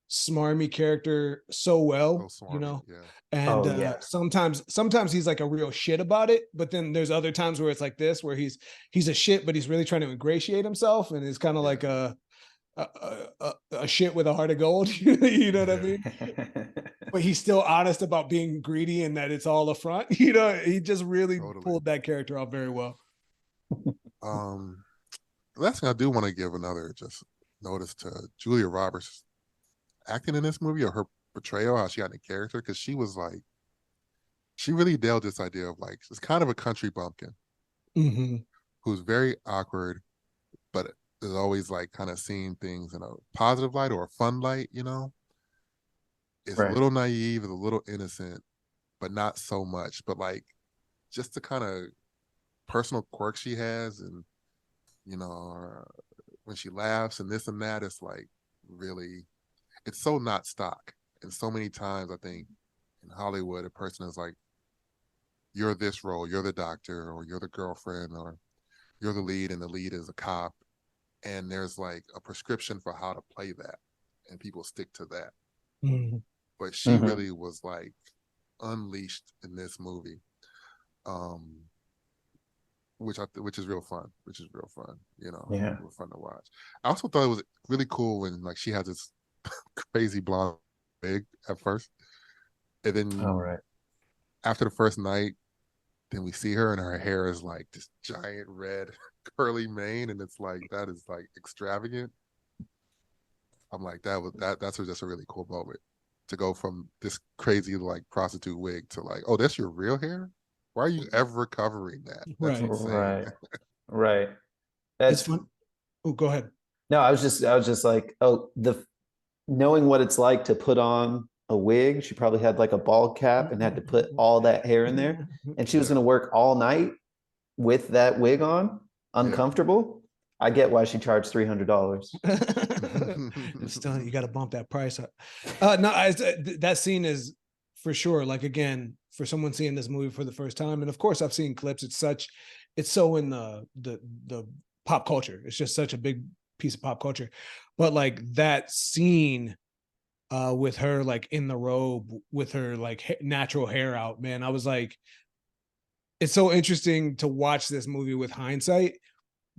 smarmy character so well, So swarmy, yeah. And sometimes he's like a real shit about it, but then there's other times where it's like this, where he's a shit, but he's really trying to ingratiate himself, and it's kind of like a shit with a heart of gold. You know what I mean? But he's still honest about being greedy and that it's all a front. He just really pulled that character off very well. Last thing I do want to give another just notice to Julia Roberts acting in this movie, or her portrayal, how she got in the character, because she was like, she really nailed this idea of like, she's kind of a country bumpkin who's very awkward, but is always like kind of seeing things in a positive light or a fun light, It's a little naive, it's a little innocent, but not so much. But like just the kind of personal quirks she has, and when she laughs and this and that, it's like really, it's so not stock. And so many times I think in Hollywood, a person is like, you're this role, you're the doctor, or you're the girlfriend, or you're the lead, and the lead is a cop. And there's like a prescription for how to play that, and people stick to that. But she really was like unleashed in this movie, which is real fun. Real fun to watch. I also thought it was really cool when like she has this crazy blonde wig at first, and then after the first night, then we see her and her hair is like this giant red curly mane, and it's like, that is like extravagant. I'm like, that's just a really cool moment to go from this crazy like prostitute wig to like, oh, that's your real hair? Why are you ever covering that? That's insane. Right. It's fun. Oh, go ahead. No, I was just like, knowing what it's like to put on a wig. She probably had like a bald cap and had to put all that hair in there. And she was Yeah. going to work all night with that wig on, Yeah. uncomfortable. I get why she charged $300. Still, you got to bump that price up. No, that scene is for sure. Like again, for someone seeing this movie for the first time, and of course I've seen clips. It's so in the pop culture. It's just such a big piece of pop culture. But like that scene with her like in the robe with her like natural hair out, man, I was like, it's so interesting to watch this movie with hindsight,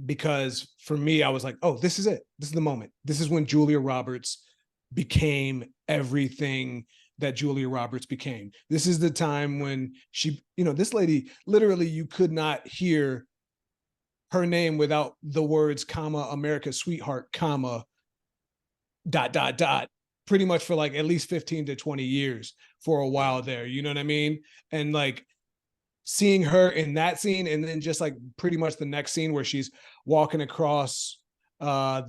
because for me, I was like, oh, this is it. This is the moment. This is when Julia Roberts became everything that Julia Roberts became. This is the time when she, this lady, literally, you could not hear her name without the words, comma, America's sweetheart, comma, dot, dot, dot, pretty much for like at least 15 to 20 years for a while there. You know what I mean? And like, seeing her in that scene, and then just like pretty much the next scene where she's walking across I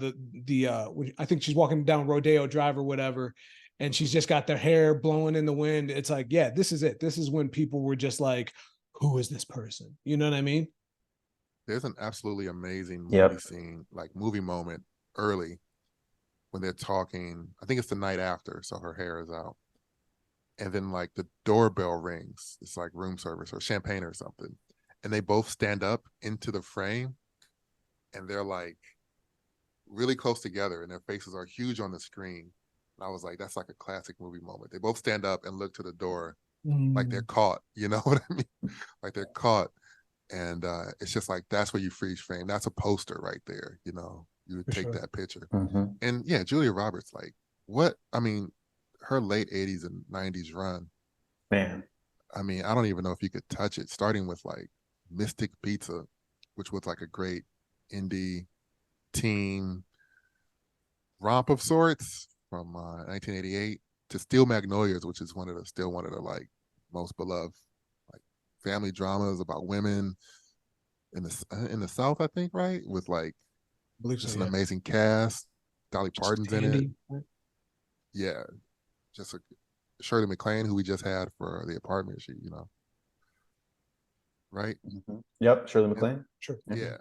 think she's walking down Rodeo Drive or whatever, and she's just got their hair blowing in the wind. It's like, yeah, this is it. This is when people were just like, who is this person? You know what I mean? There's an absolutely amazing movie Yep. scene, like movie moment early when they're talking. I think it's the night after, so her hair is out. And then like the doorbell rings. It's like room service or champagne or something. And they both stand up into the frame and they're like really close together and their faces are huge on the screen. And I was like, that's like a classic movie moment. They both stand up and look to the door like they're caught. You know what I mean? Like they're caught. And it's just like, that's where you freeze frame. That's a poster right there. You would For take sure. that picture. Mm-hmm. And yeah, Julia Roberts, like what? I mean, her late 80s and 90s run, Man. I mean, I don't even know if you could touch it, starting with like Mystic Pizza, which was like a great indie teen romp of sorts from 1988, to Steel Magnolias, which is still one of the like most beloved like family dramas about women in the South, I think, right? With like I believe so, just an yeah. amazing cast. Dolly Just Parton's in it. Andy. Yeah, just a Shirley MacLaine, who we just had for The Apartment. Right? Mm-hmm. Yep. Shirley And, MacLaine. Sure. yeah.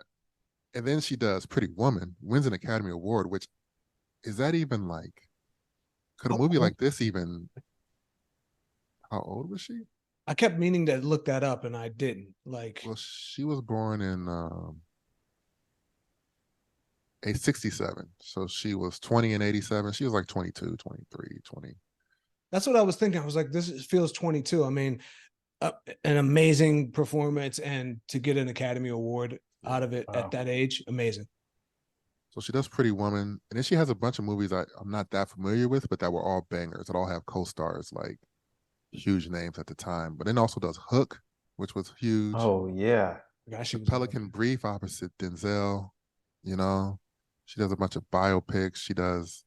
And then she does Pretty Woman, wins an Academy Award, which is that even like, could a movie like this even, how old was she? I kept meaning to look that up and I didn't. Like, Well, she was born in a 67. So she was 20 and 87. She was like 22, 23, 20. that's what I was thinking. I was like, this feels 22. I mean, an amazing performance, and to get an Academy Award out of it at that age, amazing. So she does Pretty Woman. And then she has a bunch of movies I'm not that familiar with, but that were all bangers, that all have co-stars, like huge names at the time. But then also does Hook, which was huge. Oh yeah. Gosh, she The was Pelican Brief opposite Denzel. You know, she does a bunch of biopics. She does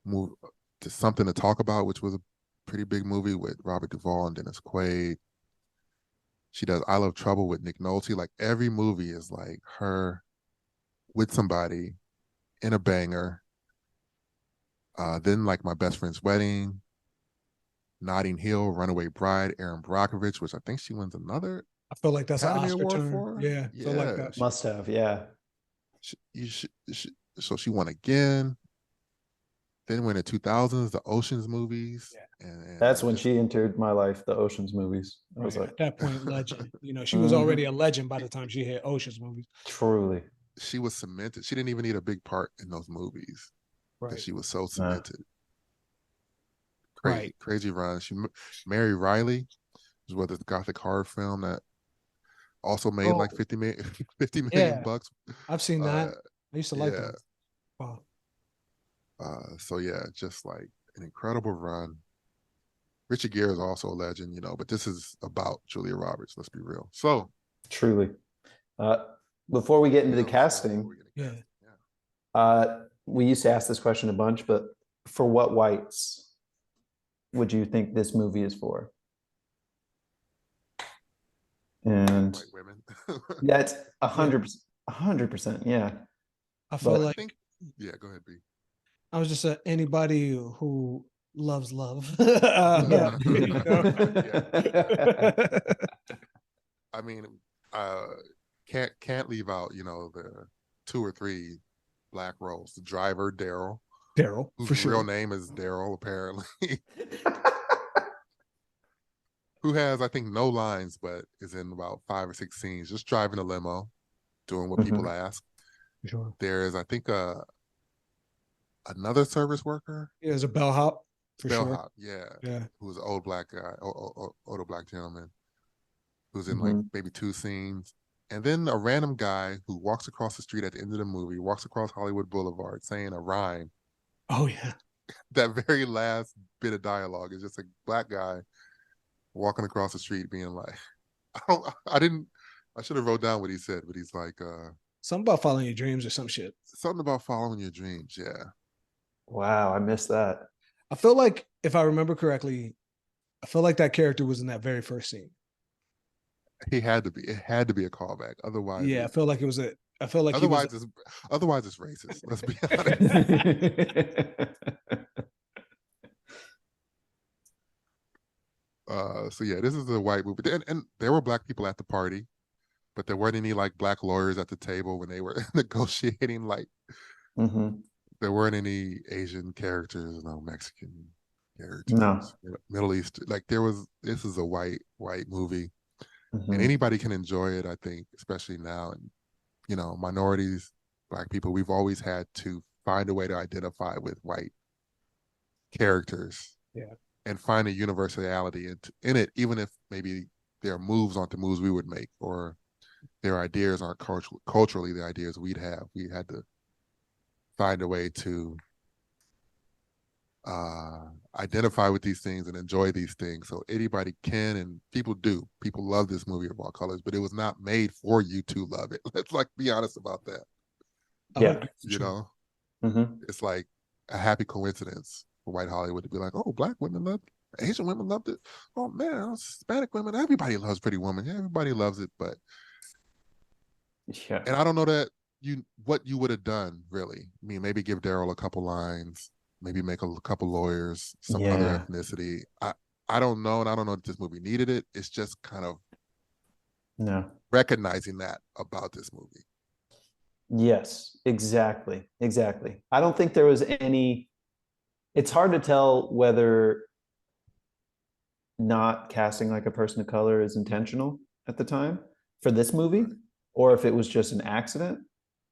move to Something to Talk About, which was a pretty big movie with Robert Duvall and Dennis Quaid. She does I Love Trouble with Nick Nolte. Like every movie is like her with somebody in a banger. Then like My Best Friend's Wedding, Notting Hill, Runaway Bride, Aaron Brockovich, which I think she wins another I feel like that's an Academy Oscar Award turn. for. Yeah, feel like Yeah, that. Must have. Yeah. so she won again. Then when the 2000s, the Oceans movies, Yeah. and That's when she entered my life, the Ocean's movies. I was Right. like, At that point, legend. She was Mhm. already a legend by the time she hit Ocean's movies. Truly. she was cemented. She didn't even need a big part in those movies because Right. she was so Nah. cemented. Right. Crazy run. Mary Riley was the gothic horror film that also made Oh, like 50 million, 50 million yeah. bucks. I've seen Uh, that. I used to like yeah. that. Wow. So yeah, just like an incredible run. Richard Gere is also a legend, but this is about Julia Roberts. Let's be real. So Truly. Uh, before we get into the before casting, we get into casting, we used to ask this question a bunch, but for what whites would you think this movie is for? And white women. that's 100%, 100%. Yeah. I feel But like I think, yeah, go ahead, B. I was just anybody who loves love. Yeah. You know? Yeah. I mean, uh, can't leave out, the two or three black roles. The driver, Daryl, Daryl, whose for real sure. name is Daryl, apparently, who has, I think, no lines, but is in about 5 or 6 scenes, just driving a limo, doing what people Mhm. ask. For sure. There is, I think, another service worker, Yeah, there's a bellhop, for sure. bellhop, yeah, Yeah. who's an old black guy, older black gentleman, who's in like Mhm. maybe 2 scenes. And then a random guy who walks across the street at the end of the movie, walks across Hollywood Boulevard saying a rhyme. Oh yeah. That very last bit of dialogue is just a black guy walking across the street being like, I didn't, I should have wrote down what he said, but he's like, Something about following your dreams or some shit. something about following your dreams. Yeah. Wow, I missed that. I feel like if I remember correctly, I feel like that character was in that very first scene. He had to be. It had to be a callback. Otherwise, Yeah, I feel like it was a. I feel like he was. otherwise it's otherwise it's racist. Let's be honest. So yeah, this is a white movie, and there were black people at the party, but there weren't any like black lawyers at the table when they were negotiating. Like Mhm. there weren't any Asian characters, no Mexican No. characters, Middle East. Like there was. This is a white movie, and Mhm. anybody can enjoy it. I think, especially now, and minorities, black people. We've always had to find a way to identify with white characters Yeah. and find a universality in it, even if maybe their moves aren't the moves we would make, or their ideas aren't culturally the ideas we'd have. We had to find a way to identify with these things and enjoy these things. So anybody can, and people do. People love this movie of all colors, but it was not made for you to love it. Let's like be honest about that. I would Yeah. agree for You sure. know, Mhm. it's like a happy coincidence for white Hollywood to be like, oh, black women love it. Asian women loved it. Oh man, Hispanic women, everybody loves Pretty Woman. Yeah, everybody loves it, but Yeah. and I don't know that what you would have done really. I mean, maybe give Daryl a couple lines, maybe make a couple lawyers, some other Yeah. ethnicity. I don't know, and I don't know if this movie needed it. It's just kind of No. recognizing that about this movie. Yes, exactly. Exactly. I don't think there was any, it's hard to tell whether not casting like a person of color is intentional at the time for this movie, Right. or if it was just an accident.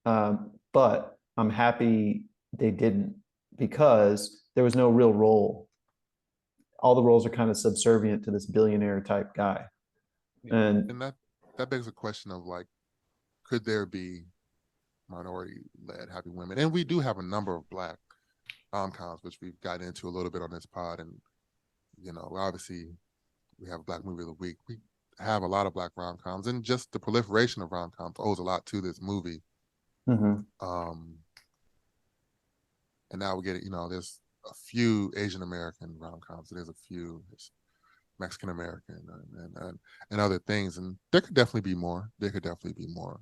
But I'm happy they didn't, because there was no real role. All the roles are kind of subservient to this billionaire type guy. Yeah. And And that begs a question of like, could there be minority led happy women? And we do have a number of black rom-coms, which we've gotten into a little bit on this pod. And obviously we have Black Movie of the Week. We have a lot of black rom-coms, and just the proliferation of rom-coms owes a lot to this movie. mhm. And now we get it. There's a few Asian American rom-coms. There's a few Mexican American and other things, and there could definitely be more. There could definitely be more,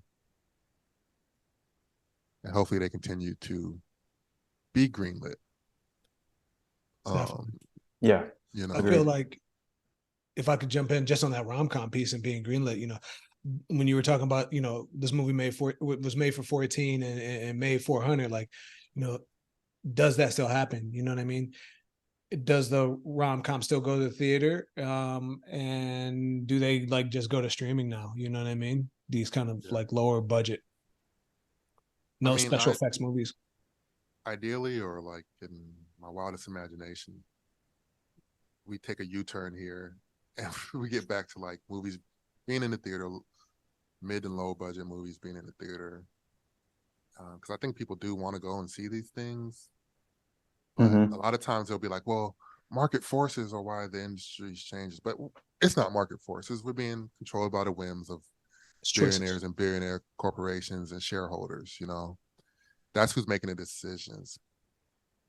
and hopefully they continue to be greenlit. Um, Definitely. Yeah, I feel agreed. like if I could jump in just on that rom com piece and being greenlit, when you were talking about, this movie was made for 14 and made 400, like, you know, does that still happen? You know what I mean? Does the rom com still go to the theater? And do they like just go to streaming now? You know what I mean? These kind of yeah. like lower budget, I no mean, special effects movies. ideally, or like in my wildest imagination, we take a U-turn here and we get back to like movies being in the theater, mid and low budget movies being in the theater. Because I think people do want to go and see these things, but a Mhm. lot of times they'll be like, well, market forces are why the industry changes. But it's not market forces. We're being controlled by the whims of It's choices. billionaires and billionaire corporations and shareholders. That's who's making the decisions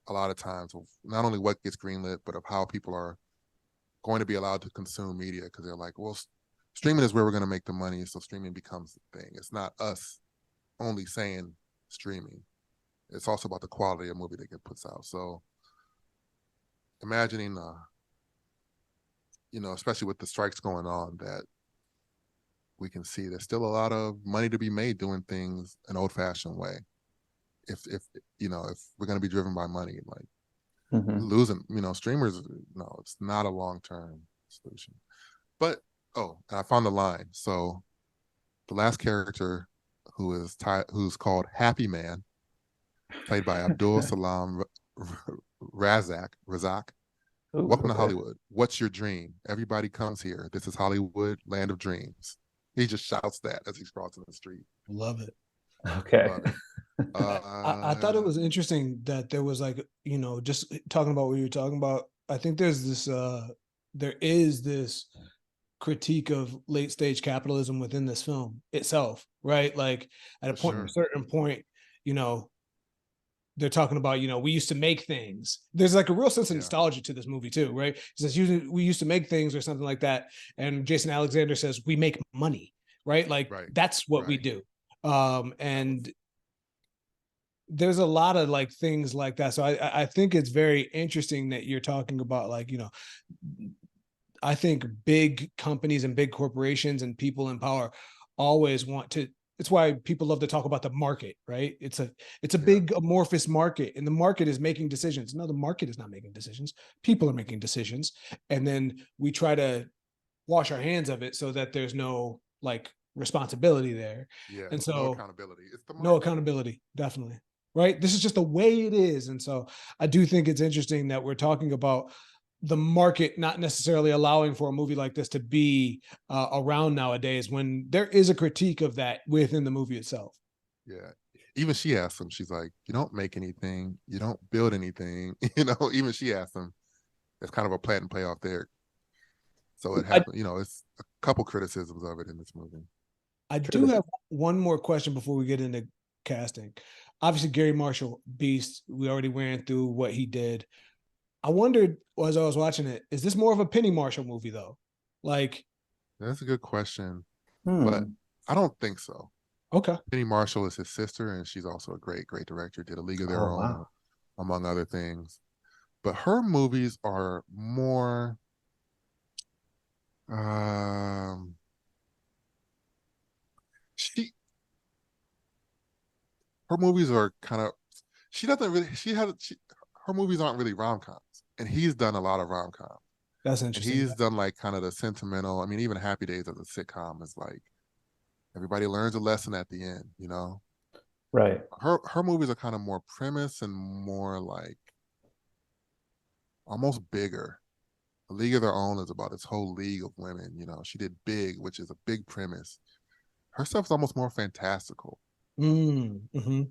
a lot of times of not only what gets greenlit, but of how people are going to be allowed to consume media, because they're like, well, streaming is where we're going to make the money. So streaming becomes the thing. It's not us only saying streaming. It's also about the quality of movie that get puts out. So, imagining, especially with the strikes going on, that we can see there's still a lot of money to be made doing things an old-fashioned way. If we're going to be driven by money, like Hmm. losing, streamers, no, it's not a long-term solution. But and I found the line. So the last character who's called Happy Man, played by Abdul Salam Razak. Ooh, Welcome to okay. Hollywood. What's your dream? Everybody comes here. This is Hollywood, land of dreams. He just shouts that as he's crossing the street. Love it. Okay. Love it. I thought it was interesting that there was like, just talking about what you were talking about. I think there is this critique of late stage capitalism within this film itself, right? Like at For a sure. certain point, you know, they're talking about, we used to make things. There's like a real sense of Yeah. nostalgia to this movie too, right? It says we used to make things or something like that. And Jason Alexander says we make money, right? Like Right. that's what we Right. do. And there's a lot of like things like that. So I think it's very interesting that you're talking about like, I think big companies and big corporations and people in power always want to. It's why people love to talk about the market, right? It's a Yeah. big amorphous market, and the market is making decisions. No, the market is not making decisions. People are making decisions, and then we try to wash our hands of it so that there's no like responsibility there. Yeah. And No so accountability. It's the no market. accountability, definitely. Right. This is just the way it is. And so I do think it's interesting that we're talking about the market not necessarily allowing for a movie like this to be around nowadays when there is a critique of that within the movie itself. Yeah. Even she asked him, she's like, you don't make anything, you don't build anything. Even she asked him. It's kind of a plant and play off there. So it I, happened, it's a couple criticisms of it in this movie. I Sure. do have one more question before we get into casting. Obviously, Gary Marshall, Beast, we already ran through what he did. I wondered as I was watching it, is this more of a Penny Marshall movie though? Like, That's a good question, but Hmm. I don't think so. okay. Penny Marshall is his sister, and she's also a great, great director. Did A League of Their Oh, Own, wow. among other things. But her movies are more. Um, she her movies are kind of. She doesn't really. Her movies aren't really rom coms, and he's done a lot of rom coms, That's and interesting. he's done like kind of the sentimental. I mean, even Happy Days as a sitcom is like everybody learns a lesson at the end. Right. Her movies are kind of more premise and more like almost bigger. A League of Their Own is about this whole league of women. She did Big, which is a big premise. Her stuff's almost more fantastical. Mm-hmm.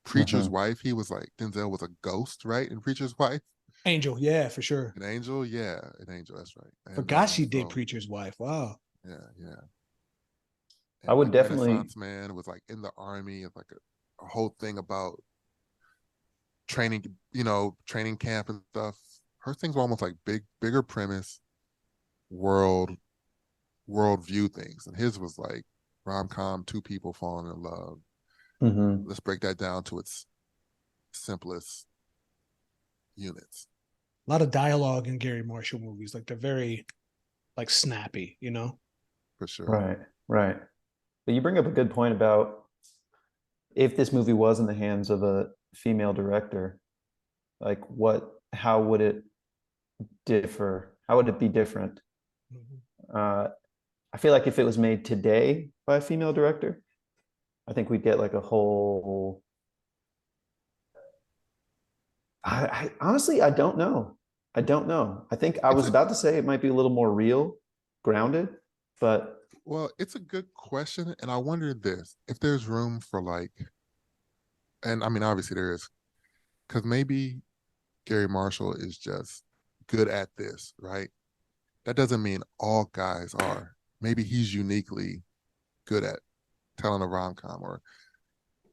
Preacher's Hmm. Wife. He was like Denzel was a ghost, right? In Preacher's Wife, Angel, yeah, for sure. an angel. Yeah, an angel. That's right. And Forgot she did so Preacher's Wife. Wow. yeah, yeah. I And would like definitely. Renaissance Man was like in the army. It's like a whole thing about training, training camp and stuff. Her things were almost like bigger premise, world worldview things, and his was like rom com, two people falling in love. Hmm. Let's break that down to its simplest units. A lot of dialogue in Gary Marshall movies. Like they're very like snappy, you know? For sure. Right. Right. But you bring up a good point about if this movie was in the hands of a female director, like how would it differ? How would it be different? Mhm. Uh, I feel like if it was made today by a female director, I think we'd get like a whole. I honestly, I don't know. I don't know. I think I It's was a about to say it might be a little more real, grounded, but it's a good question, and I wonder this: if there's room for like, and I mean, obviously there is, because maybe Gary Marshall is just good at this, right? That doesn't mean all guys are. Maybe he's uniquely good at telling a rom com or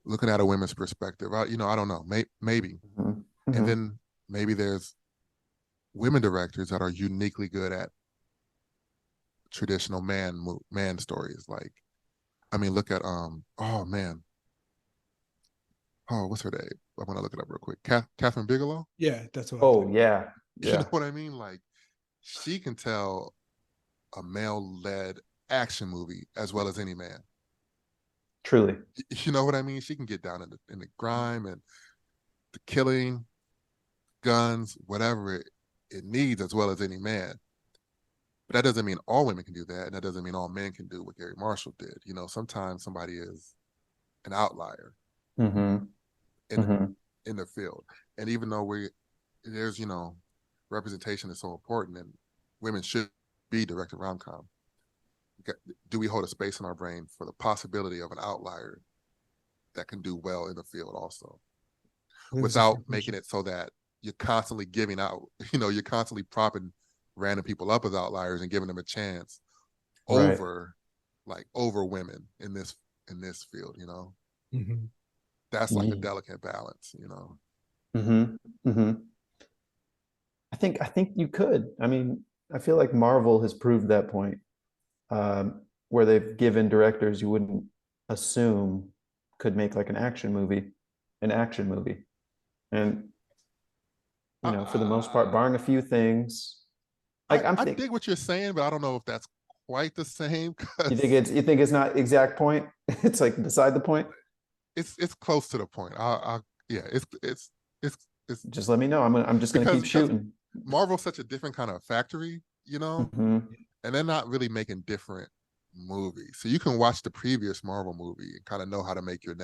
looking at a women's perspective. I don't know. Maybe, mhm, and mhm. then maybe there's women directors that are uniquely good at traditional man stories. Like, I mean, look at oh man, Oh, what's her name? I'm gonna look it up real quick. Catherine Bigelow. Yeah, that's what I'm Oh thinking. yeah, You know yeah, what I mean? Like she can tell a male-led action movie as well as any man. truly. You know what I mean? She can get down in the grime and the killing, guns, whatever it needs as well as any man. But that doesn't mean all women can do that, and that doesn't mean all men can do what Gary Marshall did. You know, sometimes somebody is an outlier Mm-hmm. in Mm-hmm. in the field, and even though there's representation is so important, and women should be directed rom-com. Do we hold a space in our brain for the possibility of an outlier that can do well in the field also, I think that's a without fair making question. it so that you're constantly giving out, you're constantly propping random people up as outliers and giving them a chance Right. over over women in this field, Mhm. that's like a Yeah. delicate balance. Mm-hmm. Mm-hmm. I think you could. I mean, I feel like Marvel has proved that point, where they've given directors you wouldn't assume could make like an action movie, and for the most part, uh, barring a few things, I like I'm I think dig what you're saying, but I don't know if that's quite the same you think it's not exact point. It's like beside the point. it's close to the point. Yeah, it's it's Just let me know. I'm just gonna keep because shooting. Marvel's such a different kind of factory, Hmm. and they're not really making different movies. So you can watch the previous Marvel movie and kind of know how to make your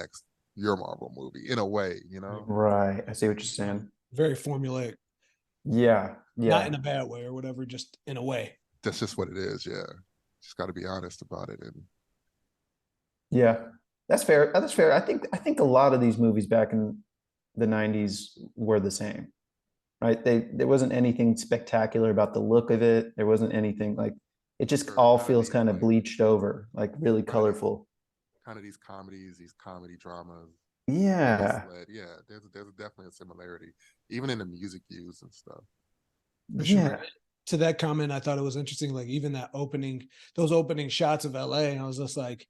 Marvel movie in a way. Right. I see what you're saying. Very formulaic, Yeah. not in Yeah. a bad way or whatever, just in a way. That's just what it is. Yeah, just got to be honest about it. And Yeah. That's fair. That's fair. I think a lot of these movies back in the 90s were the same, right? There wasn't anything spectacular about the look of it. There wasn't anything like it just sure, all kind of feels these kind of like bleached over, like really right, colorful. kind of these comedies, these comedy dramas, male Yeah. led. Yeah, there's definitely a similarity, even in the music used and stuff. For sure. Yeah. To that comment, I thought it was interesting. Like even those opening shots of LA, I was just like,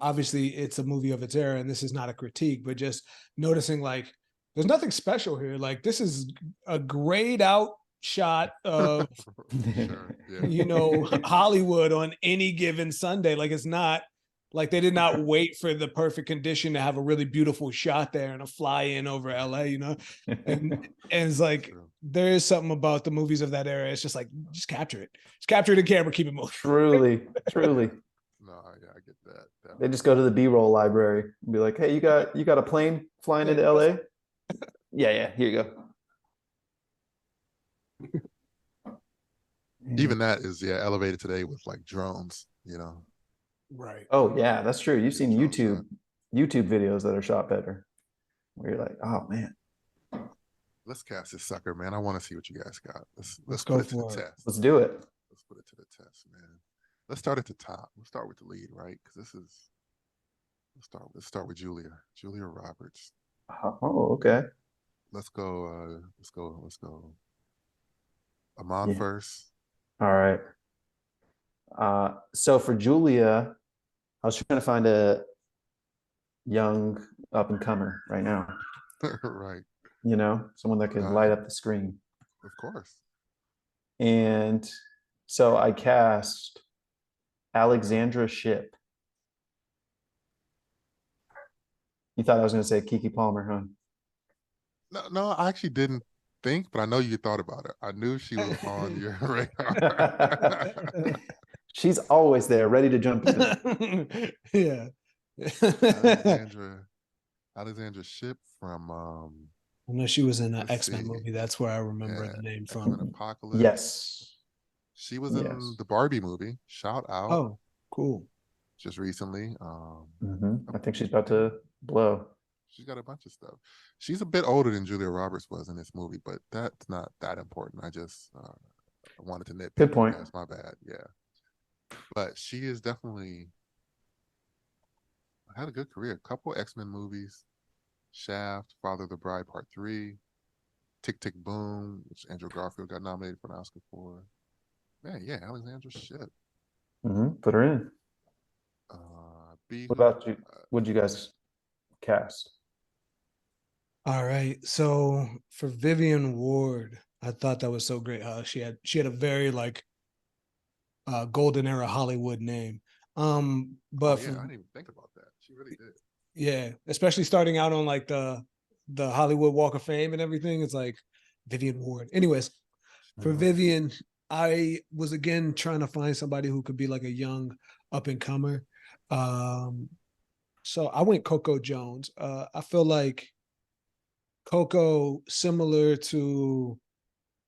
obviously it's a movie of its era, and this is not a critique, but just noticing like there's nothing special here. Like this is a grayed out shot of Sure. Yeah. Hollywood on any given Sunday. Like it's not like they did not wait for the perfect condition to have a really beautiful shot there and a fly in over LA. And it's like True. there is something about the movies of that era. It's just like just capture it. Just capture it in camera, keep it moving. Truly, truly. No, yeah, I get that. They just Definitely. go to the B-roll library and be like, "Hey, you got a plane flying Yeah, into LA? Yeah, yeah, here you go." Even that is, yeah, elevated today with like drones. right. Oh yeah, that's true. You've Getting seen drone YouTube shot. YouTube videos that are shot better, where you're like, "Oh man, Let's cast this sucker, man. I want to see what you guys got. Let's Let's put go it to the for it. test. let's do it." Let's put it to the test, man. Let's start at the top. Let's start with the lead, right? Because let's start with Julia Roberts. Oh, okay. Let's go. Amon Yeah. first. All right. So for Julia, I was trying to find a young up and comer right now, Right. someone that could light Uh, up the screen. of course. And so I cast Alexandra Shipp. You thought I was going to say Kiki Palmer, huh? No, no, I actually didn't think, but I know you thought about it. I knew she was on your radar. She's always there, ready to jump in. Yeah. Alexandra Alexandra Shipp from I know she was in an let's X-Men see. movie. That's where I remember Yeah, the name X-Men from. Apocalypse. Yes. She was in Yes. the Barbie movie, Shout Out, Oh, cool. just recently. I think she's about to blow. She's got a bunch of stuff. She's a bit older than Julia Roberts was in this movie, but that's not that important. I just wanted to nitpick, Good I point. guess. My bad. Yeah. But she is definitely had a good career. A couple X-Men movies, Shaft, Father of the Bride Part 3, Tick Tick Boom, which Andrew Garfield got nominated for an Oscar for. Man, yeah, Alexandra Shipp. Put her in. Beat What her. about you? What did you guys cast? All right. So for Vivian Ward, I thought that was so great how she had a very like golden era Hollywood name. Oh But yeah, for I didn't even think about that. She really did. yeah, especially starting out on like the Hollywood Walk of Fame and everything, it's like Vivian Ward. Anyways, for Mhm. Vivian, I was again trying to find somebody who could be like a young up and comer. Um, so I went Coco Jones. I feel like Coco, similar to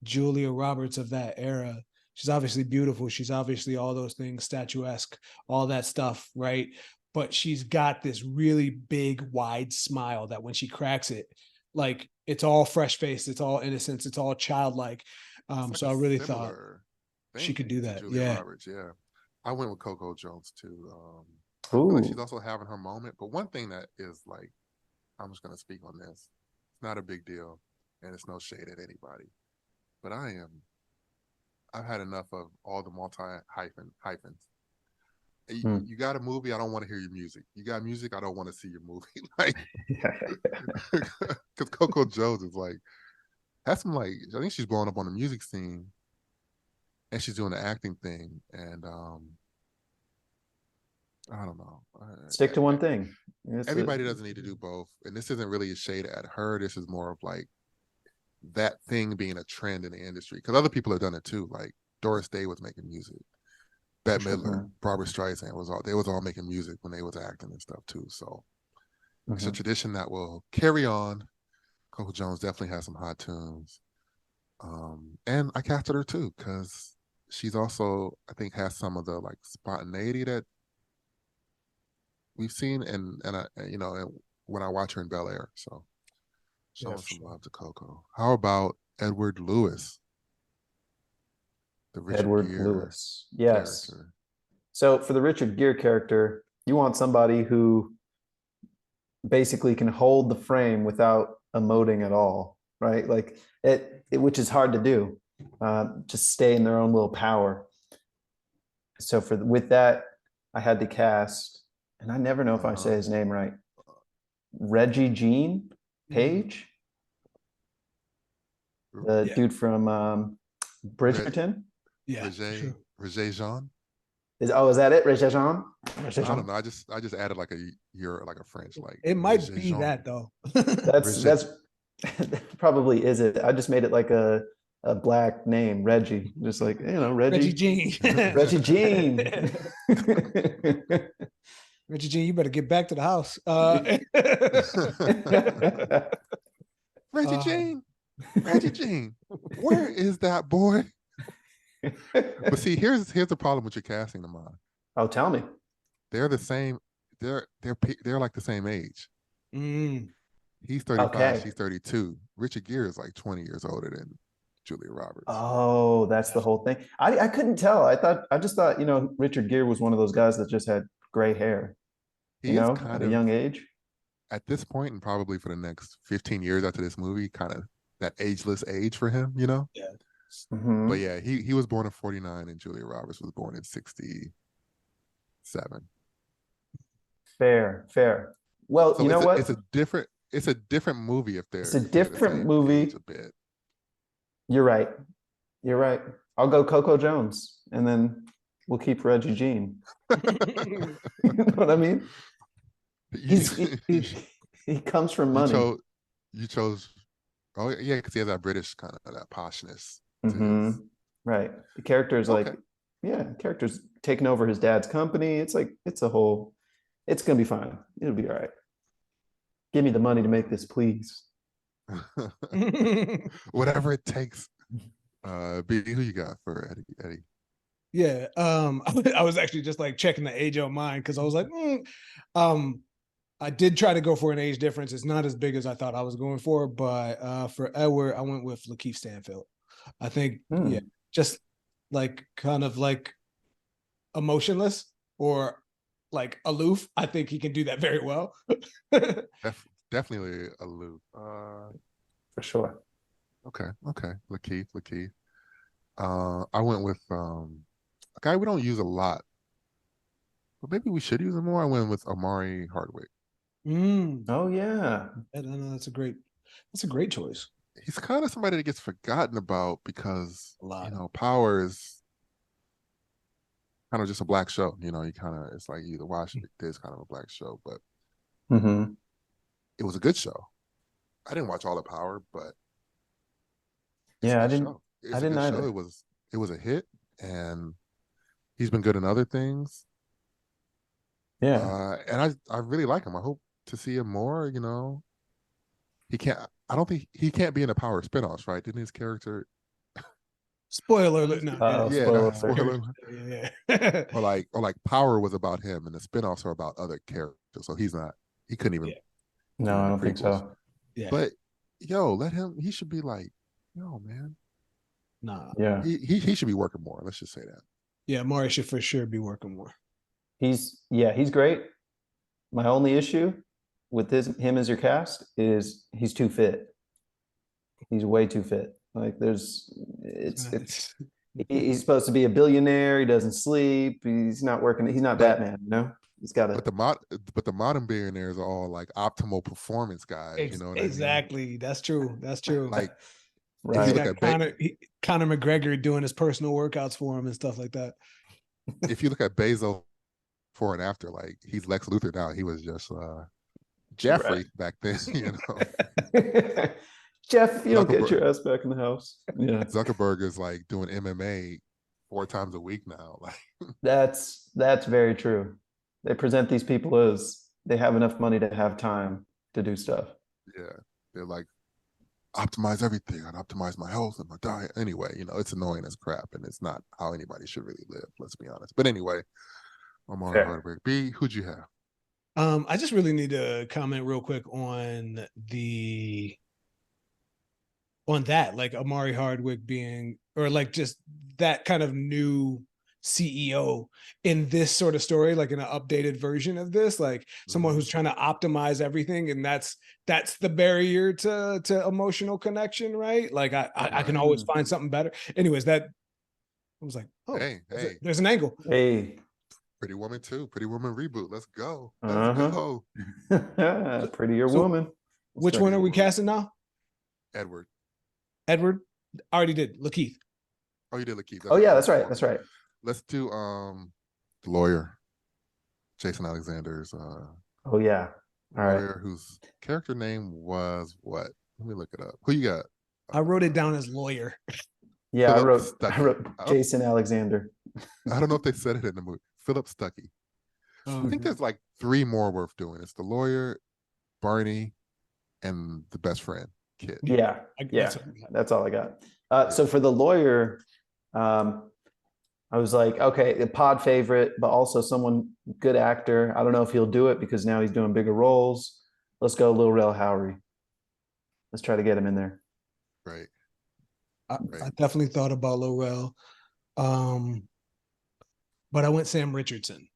Julia Roberts of that era. She's obviously beautiful. She's obviously all those things, statuesque, all that stuff, right? But she's got this really big, wide smile that when she cracks it, like it's all fresh faced, it's all innocence, it's all childlike. It's like So a I really thought similar she thing could do to that. Julia Yeah. Roberts. Yeah, I went with Coco Jones too. I feel like she's Ooh. also having her moment. But one thing that is like, I'm just gonna speak on this. It's not a big deal, and it's no shade at anybody. But I've had enough of all the multi hyphens. Hmm. You got a movie, I don't want to hear your music. You got music, I don't want to see your movie. Like, because Coco Jones is like, has some like, I think she's blowing up on the music scene, and she's doing the acting thing, and I don't know. Stick to one thing. It's a, Everybody doesn't need to do both, and this isn't really a shade at her. This is more of like that thing being a trend in the industry because other people have done it too. Like Doris Day was making music. Bette Midler, Mhm. Barbara Streisand was all making music when they was acting and stuff too. So it's a Mhm. tradition that will carry on. Coco Jones definitely has some hot tunes. And I casted her too, because she's also, I think, has some of the like spontaneity that we've seen and I and when I watch her in Bel Air. So Yeah, showing for some sure. love to Coco. How about Edward Lewis, the Richard Edward Gere Lewis. Yes. character? So for the Richard Gere character, you want somebody who basically can hold the frame without emoting at all, right? Like which is hard to do. Just stay in their own little power. So for with that, I had to cast, and I never know if I say Uh-huh. his name right. Reggie Jean Mm, Page, the yeah, dude from Red Bridgerton. yeah, for sure. Regé Jean. Is that it? Reggie Jean? Reggie I don't Jean? know. I just added like a year like a French like It might Regé be Jean. that though. Regé. That's probably is it. I just made it like a black name, Reggie. Just like, Reggie Reggie. Jean. Reggie Jean. Reggie Jean, you better get back to the house. Reggie Uh, Jean. Reggie Jean. Where is that boy? But see, here's the problem with your casting of mine. Oh, tell me. They're the same. They're like the same age. mm, He's 35. Okay. She's 32. Richard Gere is like 20 years older than Julia Roberts. Oh, that's the whole thing. I couldn't tell. I just thought, Richard Gere was one of those guys that just had gray hair, He is at kind a of young age. at this point, and probably for the next 15 years after this movie, kind of that ageless age for him. yeah. But Hmm. yeah, he was born in 49 and Julia Roberts was born in 67. Fair, fair. Well, you So know it's what? a different movie It's a if they're the different same age movie. a bit. You're right. You're right. I'll go Coco Jones, and then we'll keep Reggie Jean. You know what I mean? you, He's he comes from you money. chose you chose oh yeah, because he has that British kind of that poshness to Hmm. his. Right. The character is Okay. like, yeah, the character's taking over his dad's company. It's like it's gonna be fine. It'll be all right. Give me the money to make this, please. Whatever it takes. B, who you got for Eddie? Eddie. Yeah. I was actually just like checking the age on mine because I was like, um, I did try to go for an age difference. It's not as big as I thought I was going for, but for Edward, I went with Lakeith Stanfield. I think, yeah, Hmm. just like kind of like emotionless or like aloof. I think he can do that very well. Definitely a loop. For sure. Okay. Lakeith. I went with a guy we don't use a lot, but maybe we should use him more. I went with Amari Hardwick. Mm, Oh yeah. I don't know. That's a great. That's a great choice. He's kind of somebody that gets forgotten about because A lot. Power is kind of just a black show. You kind of it's like you either watch it. It is kind of a black show, but Mm-hmm. it was a good show. I didn't watch all of Power, but it's a Yeah, good show. I It's a didn't good show. either. It was a hit, and he's been good in other things. Yeah. And I really like him. I hope to see him more. He can't. I don't think he can't be in the Power spinoffs, right? Didn't his character? Spoiler alert. No, Uh-oh, Yeah, spoiler no, alert. spoiler. Yeah. Or like Power was about him, and the spinoffs are about other characters. So he's not. He couldn't even Yeah. be No, in I the don't think prequels. so. Yeah. But let him. He should be like, yo, man. Nah. Yeah. He should be working more. Let's just say that. Yeah, Mari should for sure be working more. He's great. My only issue with him as your cast is he's too fit. He's way too fit. Like it's he's supposed to be a billionaire. He doesn't sleep. He's not working. He's not But Batman, you know? He's got but to. the modern billionaires are all like optimal performance guys. You know what I mean? Exactly. That's true. That's true. Like if He's you Right. look got at Conor McGregor doing his personal workouts for him and stuff like that. if you look at Bezos before and after, like he's Lex Luthor now. He was just Right. Jeffrey back then. Jeff, if you don't get Zuckerberg your ass back in the house. Yeah. Zuckerberg is like doing MMA 4 times a week now. Like That's very true. They present these people as they have enough money to have time to do stuff. yeah, they're like optimize everything. I'd optimize my health and my diet. Anyway, it's annoying as crap, and it's not how anybody should really live. Let's be honest. But anyway, Omar Fair. Hardwick. B, who'd you have? I just really need to comment real quick on that, like Amari Hardwick being, or like just that kind of new CEO in this sort of story, like in an updated version of this, like someone who's trying to optimize everything, and that's the barrier to emotional connection, right? Like I can always find something better. Anyways, that I was like, oh, Hey, there's an angle. Hey. Pretty Woman 2, Pretty Woman reboot. Let's go. Let's Uh-huh. go. Prettier So, woman. which one are we casting now? Edward. Edward? I already did. Lakeith. Oh, you did Lakeith. Oh yeah, that's right. That's right. Let's do the lawyer, Jason Alexander's Oh yeah. All right. lawyer whose character name was what? Let me look it up. Who you got? I wrote it down as lawyer. Yeah, I Philip wrote Stuckey. Jason Alexander. I don't know if they said it in the movie. Philip Stuckey. I think there's like 3 more worth doing. It's the lawyer, Barney, and the best friend, Kid. Yeah. Yeah. That's all I got. So for the lawyer, I was like, okay, a pod favorite, but also someone good actor. I don't know if he'll do it because now he's doing bigger roles. Let's go Lil Rel Howery. Let's try to get him in there. Right. I definitely thought about Lorel, but I went Sam Richardson.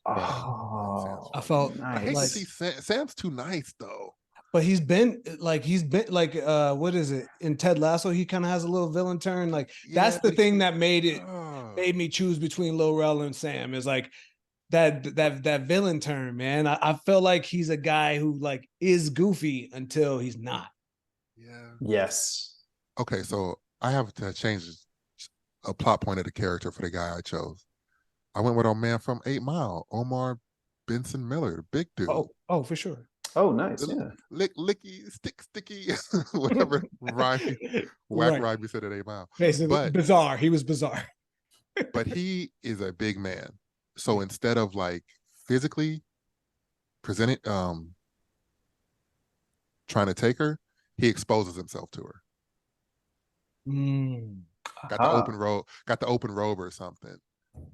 Oh, I felt I hate like, to see Sam's too nice though. but he's been like what is it in Ted Lasso? He kind of has a little villain turn. Like that's the thing that made me choose between Lorel and Sam. Is like that villain turn, man. I feel like he's a guy who like is goofy until he's not. Yeah. yes. Okay, so I have to change a plot point of the character for the guy I chose. I went with our man from 8 Mile, Omar Benson Miller, the big dude. Oh, for sure. Oh, nice. Yeah. Licky, sticky, whatever whack rhyme you said at 8 Mile. Basically, But bizarre. He was bizarre. but he is a big man. So instead of like physically presenting, trying to take her, he exposes himself to her. Got the open robe or something.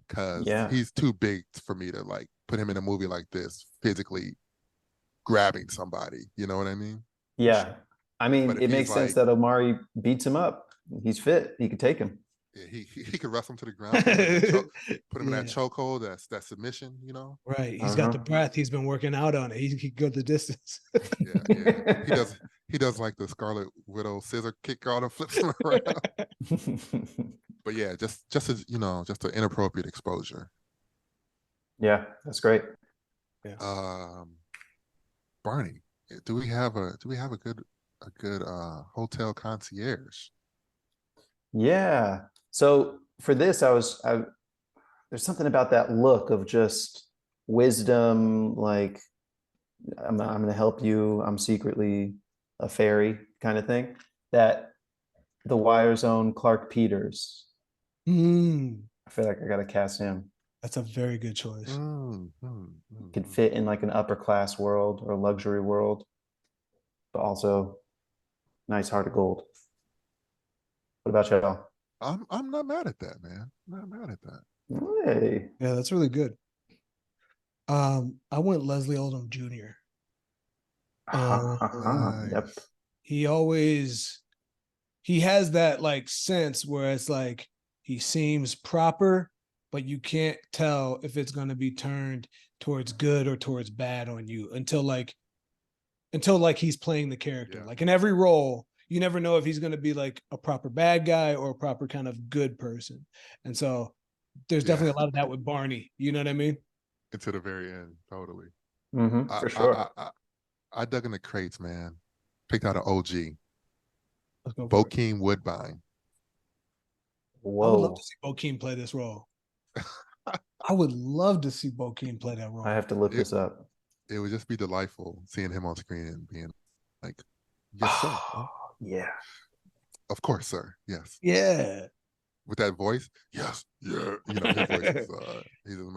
Because he's too big for me to like put him in a movie like this physically grabbing somebody. You know what I mean? Yeah. I mean, it makes sense like, that Omari beats him up. He's fit. He could take him. Yeah, he could wrestle him to the ground, put him in that chokehold, that submission, Right. He's got the breath. He's been working out on it. He can go the distance. Yeah. He does like the Scarlet Widow scissor kick out and flips him around. But yeah, just as just an inappropriate exposure. Yeah, that's great. Yeah. Barney. Do we have a good hotel concierge? Yeah. So for this, there's something about that look of just wisdom, like I'm gonna help you. I'm secretly a fairy kind of thing. That the Wire's own Clark Peters. Mm, I feel like I gotta cast him. that's a very good choice. Could fit in like an upper class world or luxury world, but also nice heart of gold. What about y'all? I'm not mad at that, man. Not mad at that. Hey. Yeah, that's really good. I went Leslie Odom Jr. Yep. Nice. He always he has that like sense where it's like he seems proper, but you can't tell if it's going to be turned towards good or towards bad on you until he's playing the character. Yeah. Like in every role, you never know if he's going to be like a proper bad guy or a proper kind of good person. And so there's Yeah. definitely a lot of that with Barney. You know what I mean? Until the very end, totally. I For I sure. I I, I dug in the crates, man. Picked out an OG, Let's go for it. Bokeem Woodbine. I would love to Whoa. see Bokeem play this role. I would love to see Bokeem play that I role. have to look It this up. it would just be delightful seeing him on screen and being like, "Yes, sir. Oh, Yeah. of course, sir. Yes." Yeah. With that voice, yes, yeah. His voice is he's an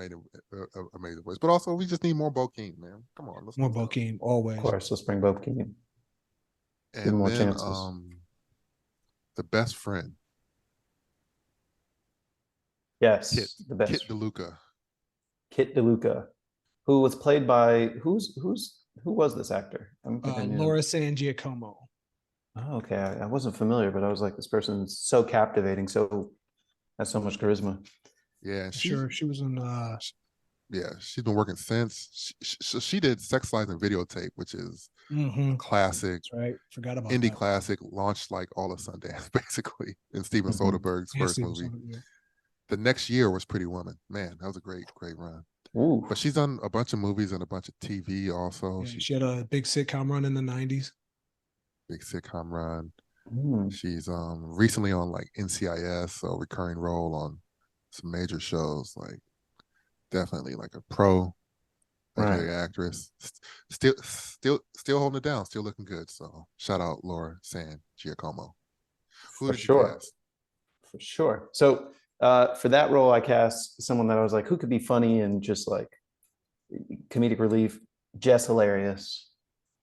amazing voice. But also, we just need more Bokeem, man. Come on, More let's go. Bokeem, Of always. course, let's bring Bob King in. Give him And more then chances. the best friend, Kit Yes, the Kit best. DeLuca. Kit DeLuca, who was played by who was this actor? I don't think I knew. Laura San Giacomo. Oh, okay. I wasn't familiar, but I was like, this person's so captivating, so has so much charisma. Yeah, Sure, she was in yeah, she's been working since. She did Sex Lies and Videotape, which is a classic, that's right. Forgot about indie that. classic, launched like all of Sundance, basically, in Steven Mhm. Soderbergh's Yeah, first Steven movie. Soderbergh, yeah. The next year was Pretty Woman. Man, that was a great run. Ooh, But she's done a bunch of movies and a bunch of TV also. Yeah, She's she had a big sitcom run in the 90s. big sitcom run. mm, She's recently on like NCIS, so recurring role on some major shows. Like definitely like a pro right, legendary actress. Still holding it down, still looking good. So shout out Laura San Giacomo. Who for did you sure, cast? for sure. So, for that role, I cast someone that I was like, who could be funny and just like comedic relief. Jess hilarious.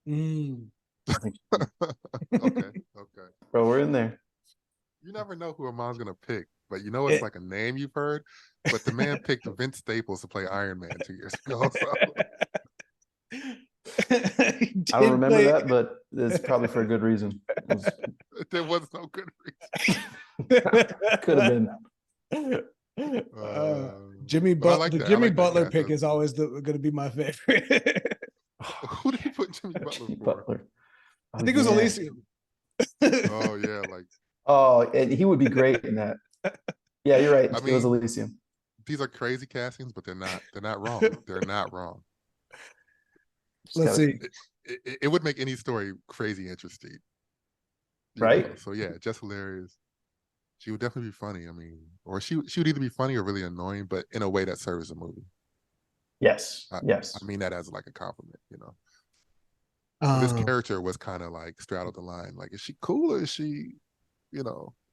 Mm. I think, Okay, okay. bro, we're in there. You never know who Amon's gonna pick, but you know it's It- like a name you've heard. But the man picked Vince Staples to play Iron Man 2 years ago. So He I don't did remember play. that, but it's probably for a good reason. there was no good Could have been. reason. Jimmy But I but like the that. I Jimmy like that Butler cast. pick is always going to be my favorite. Who did he put Jimmy Butler Jimmy for? Butler. I Oh think it was yeah. Elysium. Oh yeah, like Oh, and he would be great in that. Yeah, you're right. I It was mean, Elysium. these are crazy castings, but they're not wrong. They're not wrong. Just Let's gotta see. It would make any story crazy interesting. right. So yeah, just hilarious. She would definitely be funny. I mean, or she would either be funny or really annoying, but in a way that serves the movie. Yes. I, I Yes. mean that as like a compliment. Because this Um, character was kind of like straddled the line. Like, is she cool or is she,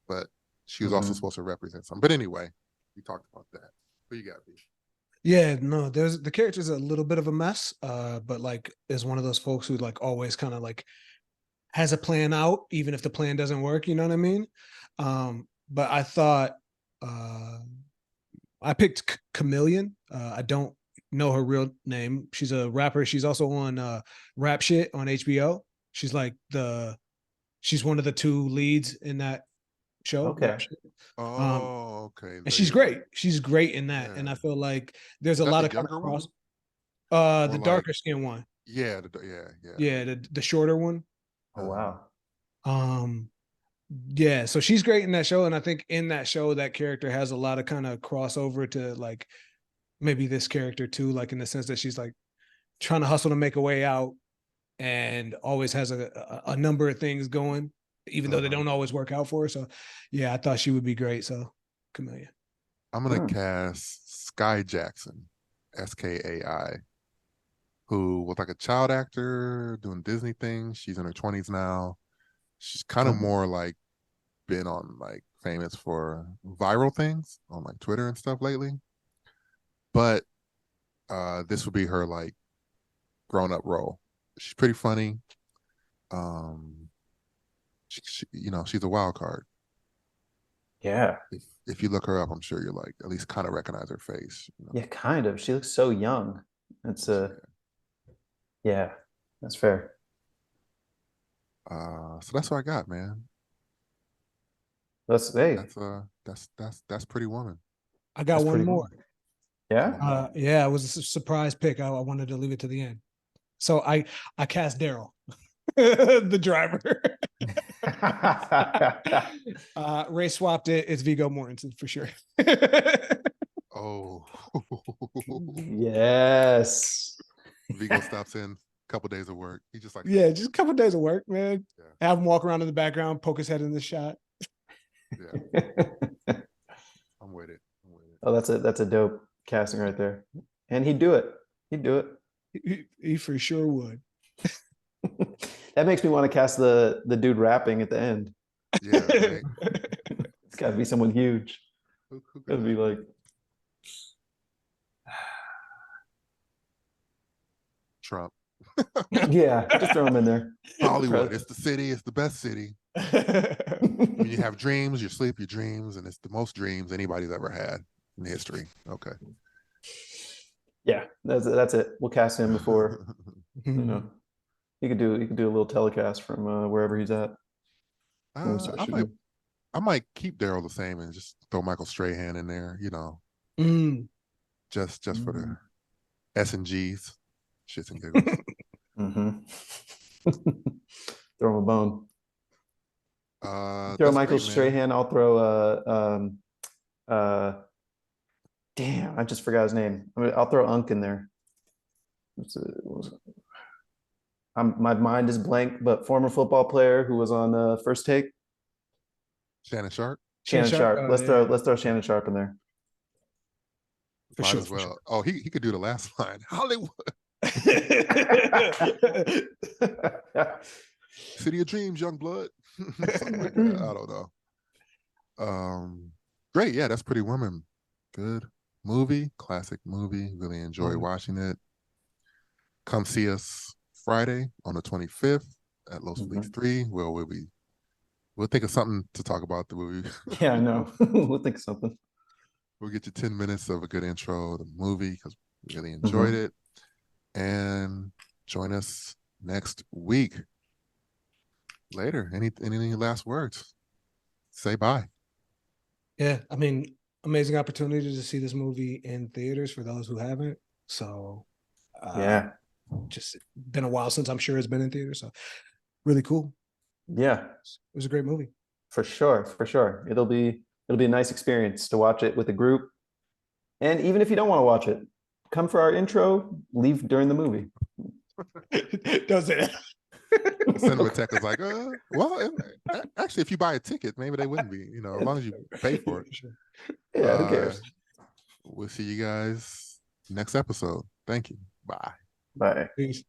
but she was also Mhm. supposed to represent something. But anyway, we talked about that. Who you got, B? yeah, no, there's the character's a little bit of a mess, but like is one of those folks who like always kind of like has a plan out, even if the plan doesn't work, you know what I mean? But I thought uh I picked Chameleon. I don't know her real name. She's a rapper. She's also on Rap Shit on HBO. She's like she's one of the two leads in that show, Rap Okay. Shit. Um, Oh, okay. and she's great. She's great in that. And Yeah. I feel like there's Is a that lot the of kind of younger one? cross Or the like, darker skin one. yeah, yeah. Yeah, the shorter one. Oh Uh-huh. wow. Um yeah, so she's great in that show. And I think in that show, that character has a lot of kind of crossover to like maybe this character too, like in the sense that she's like trying to hustle to make a way out and always has a number of things going, even though they don't always work out for her. So, yeah, I thought she would be great. So, Camellia. I'm gonna cast Sky Jackson, SKAI, who was like a child actor doing Disney things. She's in her 20s now. She's kind of more like been on like famous for viral things on like Twitter and stuff lately. But this would be her like grown up role. She's pretty funny. She's a wild card. Yeah. If you look her up, I'm sure you're like at least kind of recognize her face. Yeah, kind of. She looks so young. It's yeah, that's fair. So that's what I got, man. That's That's Pretty Woman. I got one more. Cool. Yeah. Yeah, it was a surprise pick. I wanted to leave it to the end. So I cast Daryl, the driver. Ray swapped it. It's Viggo Mortensen for sure. Oh. Yes. Viggo stops in a couple days of work. He just like, yeah, just a couple of days of work, man. Yeah. Have him walk around in the background, poke his head in the shot. Yeah. I'm with it. Oh, that's a dope casting right there. And he'd do it. He'd do it. He for sure would. That makes me want to cast the dude rapping at the end. Yeah, right. It's got to be someone huge. It'd be like Trump. Yeah, just throw him in there. Hollywood. It's the city. It's the best city. When you have dreams, you sleep your dreams, and it's the most dreams anybody's ever had in history. Okay. Yeah, that's it. We'll cast him before. You could do a little telecast from wherever he's at. I might keep Daryl the same and just throw Michael Strahan in there. Just for the S&Gs, shits and giggles. Throw him a bone. Throw Michael Strahan. I'll throw damn, I just forgot his name. I'll throw Unk in there. My mind is blank, but former football player who was on First Take. Shannon Sharp. Shannon Sharp. Let's throw Shannon Sharp in there. For sure, as well. Sure. Oh, he could do the last line. Hollywood. City of Dreams, young blood. Something like that. I don't know. Great. Yeah, that's Pretty Woman. Good movie, classic movie. Really enjoy watching it. Come see us Friday on the 25th at Los Feliz 3. We'll think of something to talk about the movie. Yeah, I know. We'll think of something. We'll get you 10 minutes of a good intro to the movie because we really enjoyed it. And join us next week. Later. Any last words? Say bye. Yeah, I mean, amazing opportunity to see this movie in theaters for those who haven't. So yeah, just been a while since I'm sure it's been in theaters. So really cool. Yeah, it was a great movie. For sure. It'll be a nice experience to watch it with a group. And even if you don't want to watch it, come for our intro, leave during the movie. Don't say that. Cinematheque is like, well, actually, if you buy a ticket, maybe they wouldn't be, as long as you pay for it. Yeah, who cares? We'll see you guys next episode. Thank you. Bye. Bye. Peace.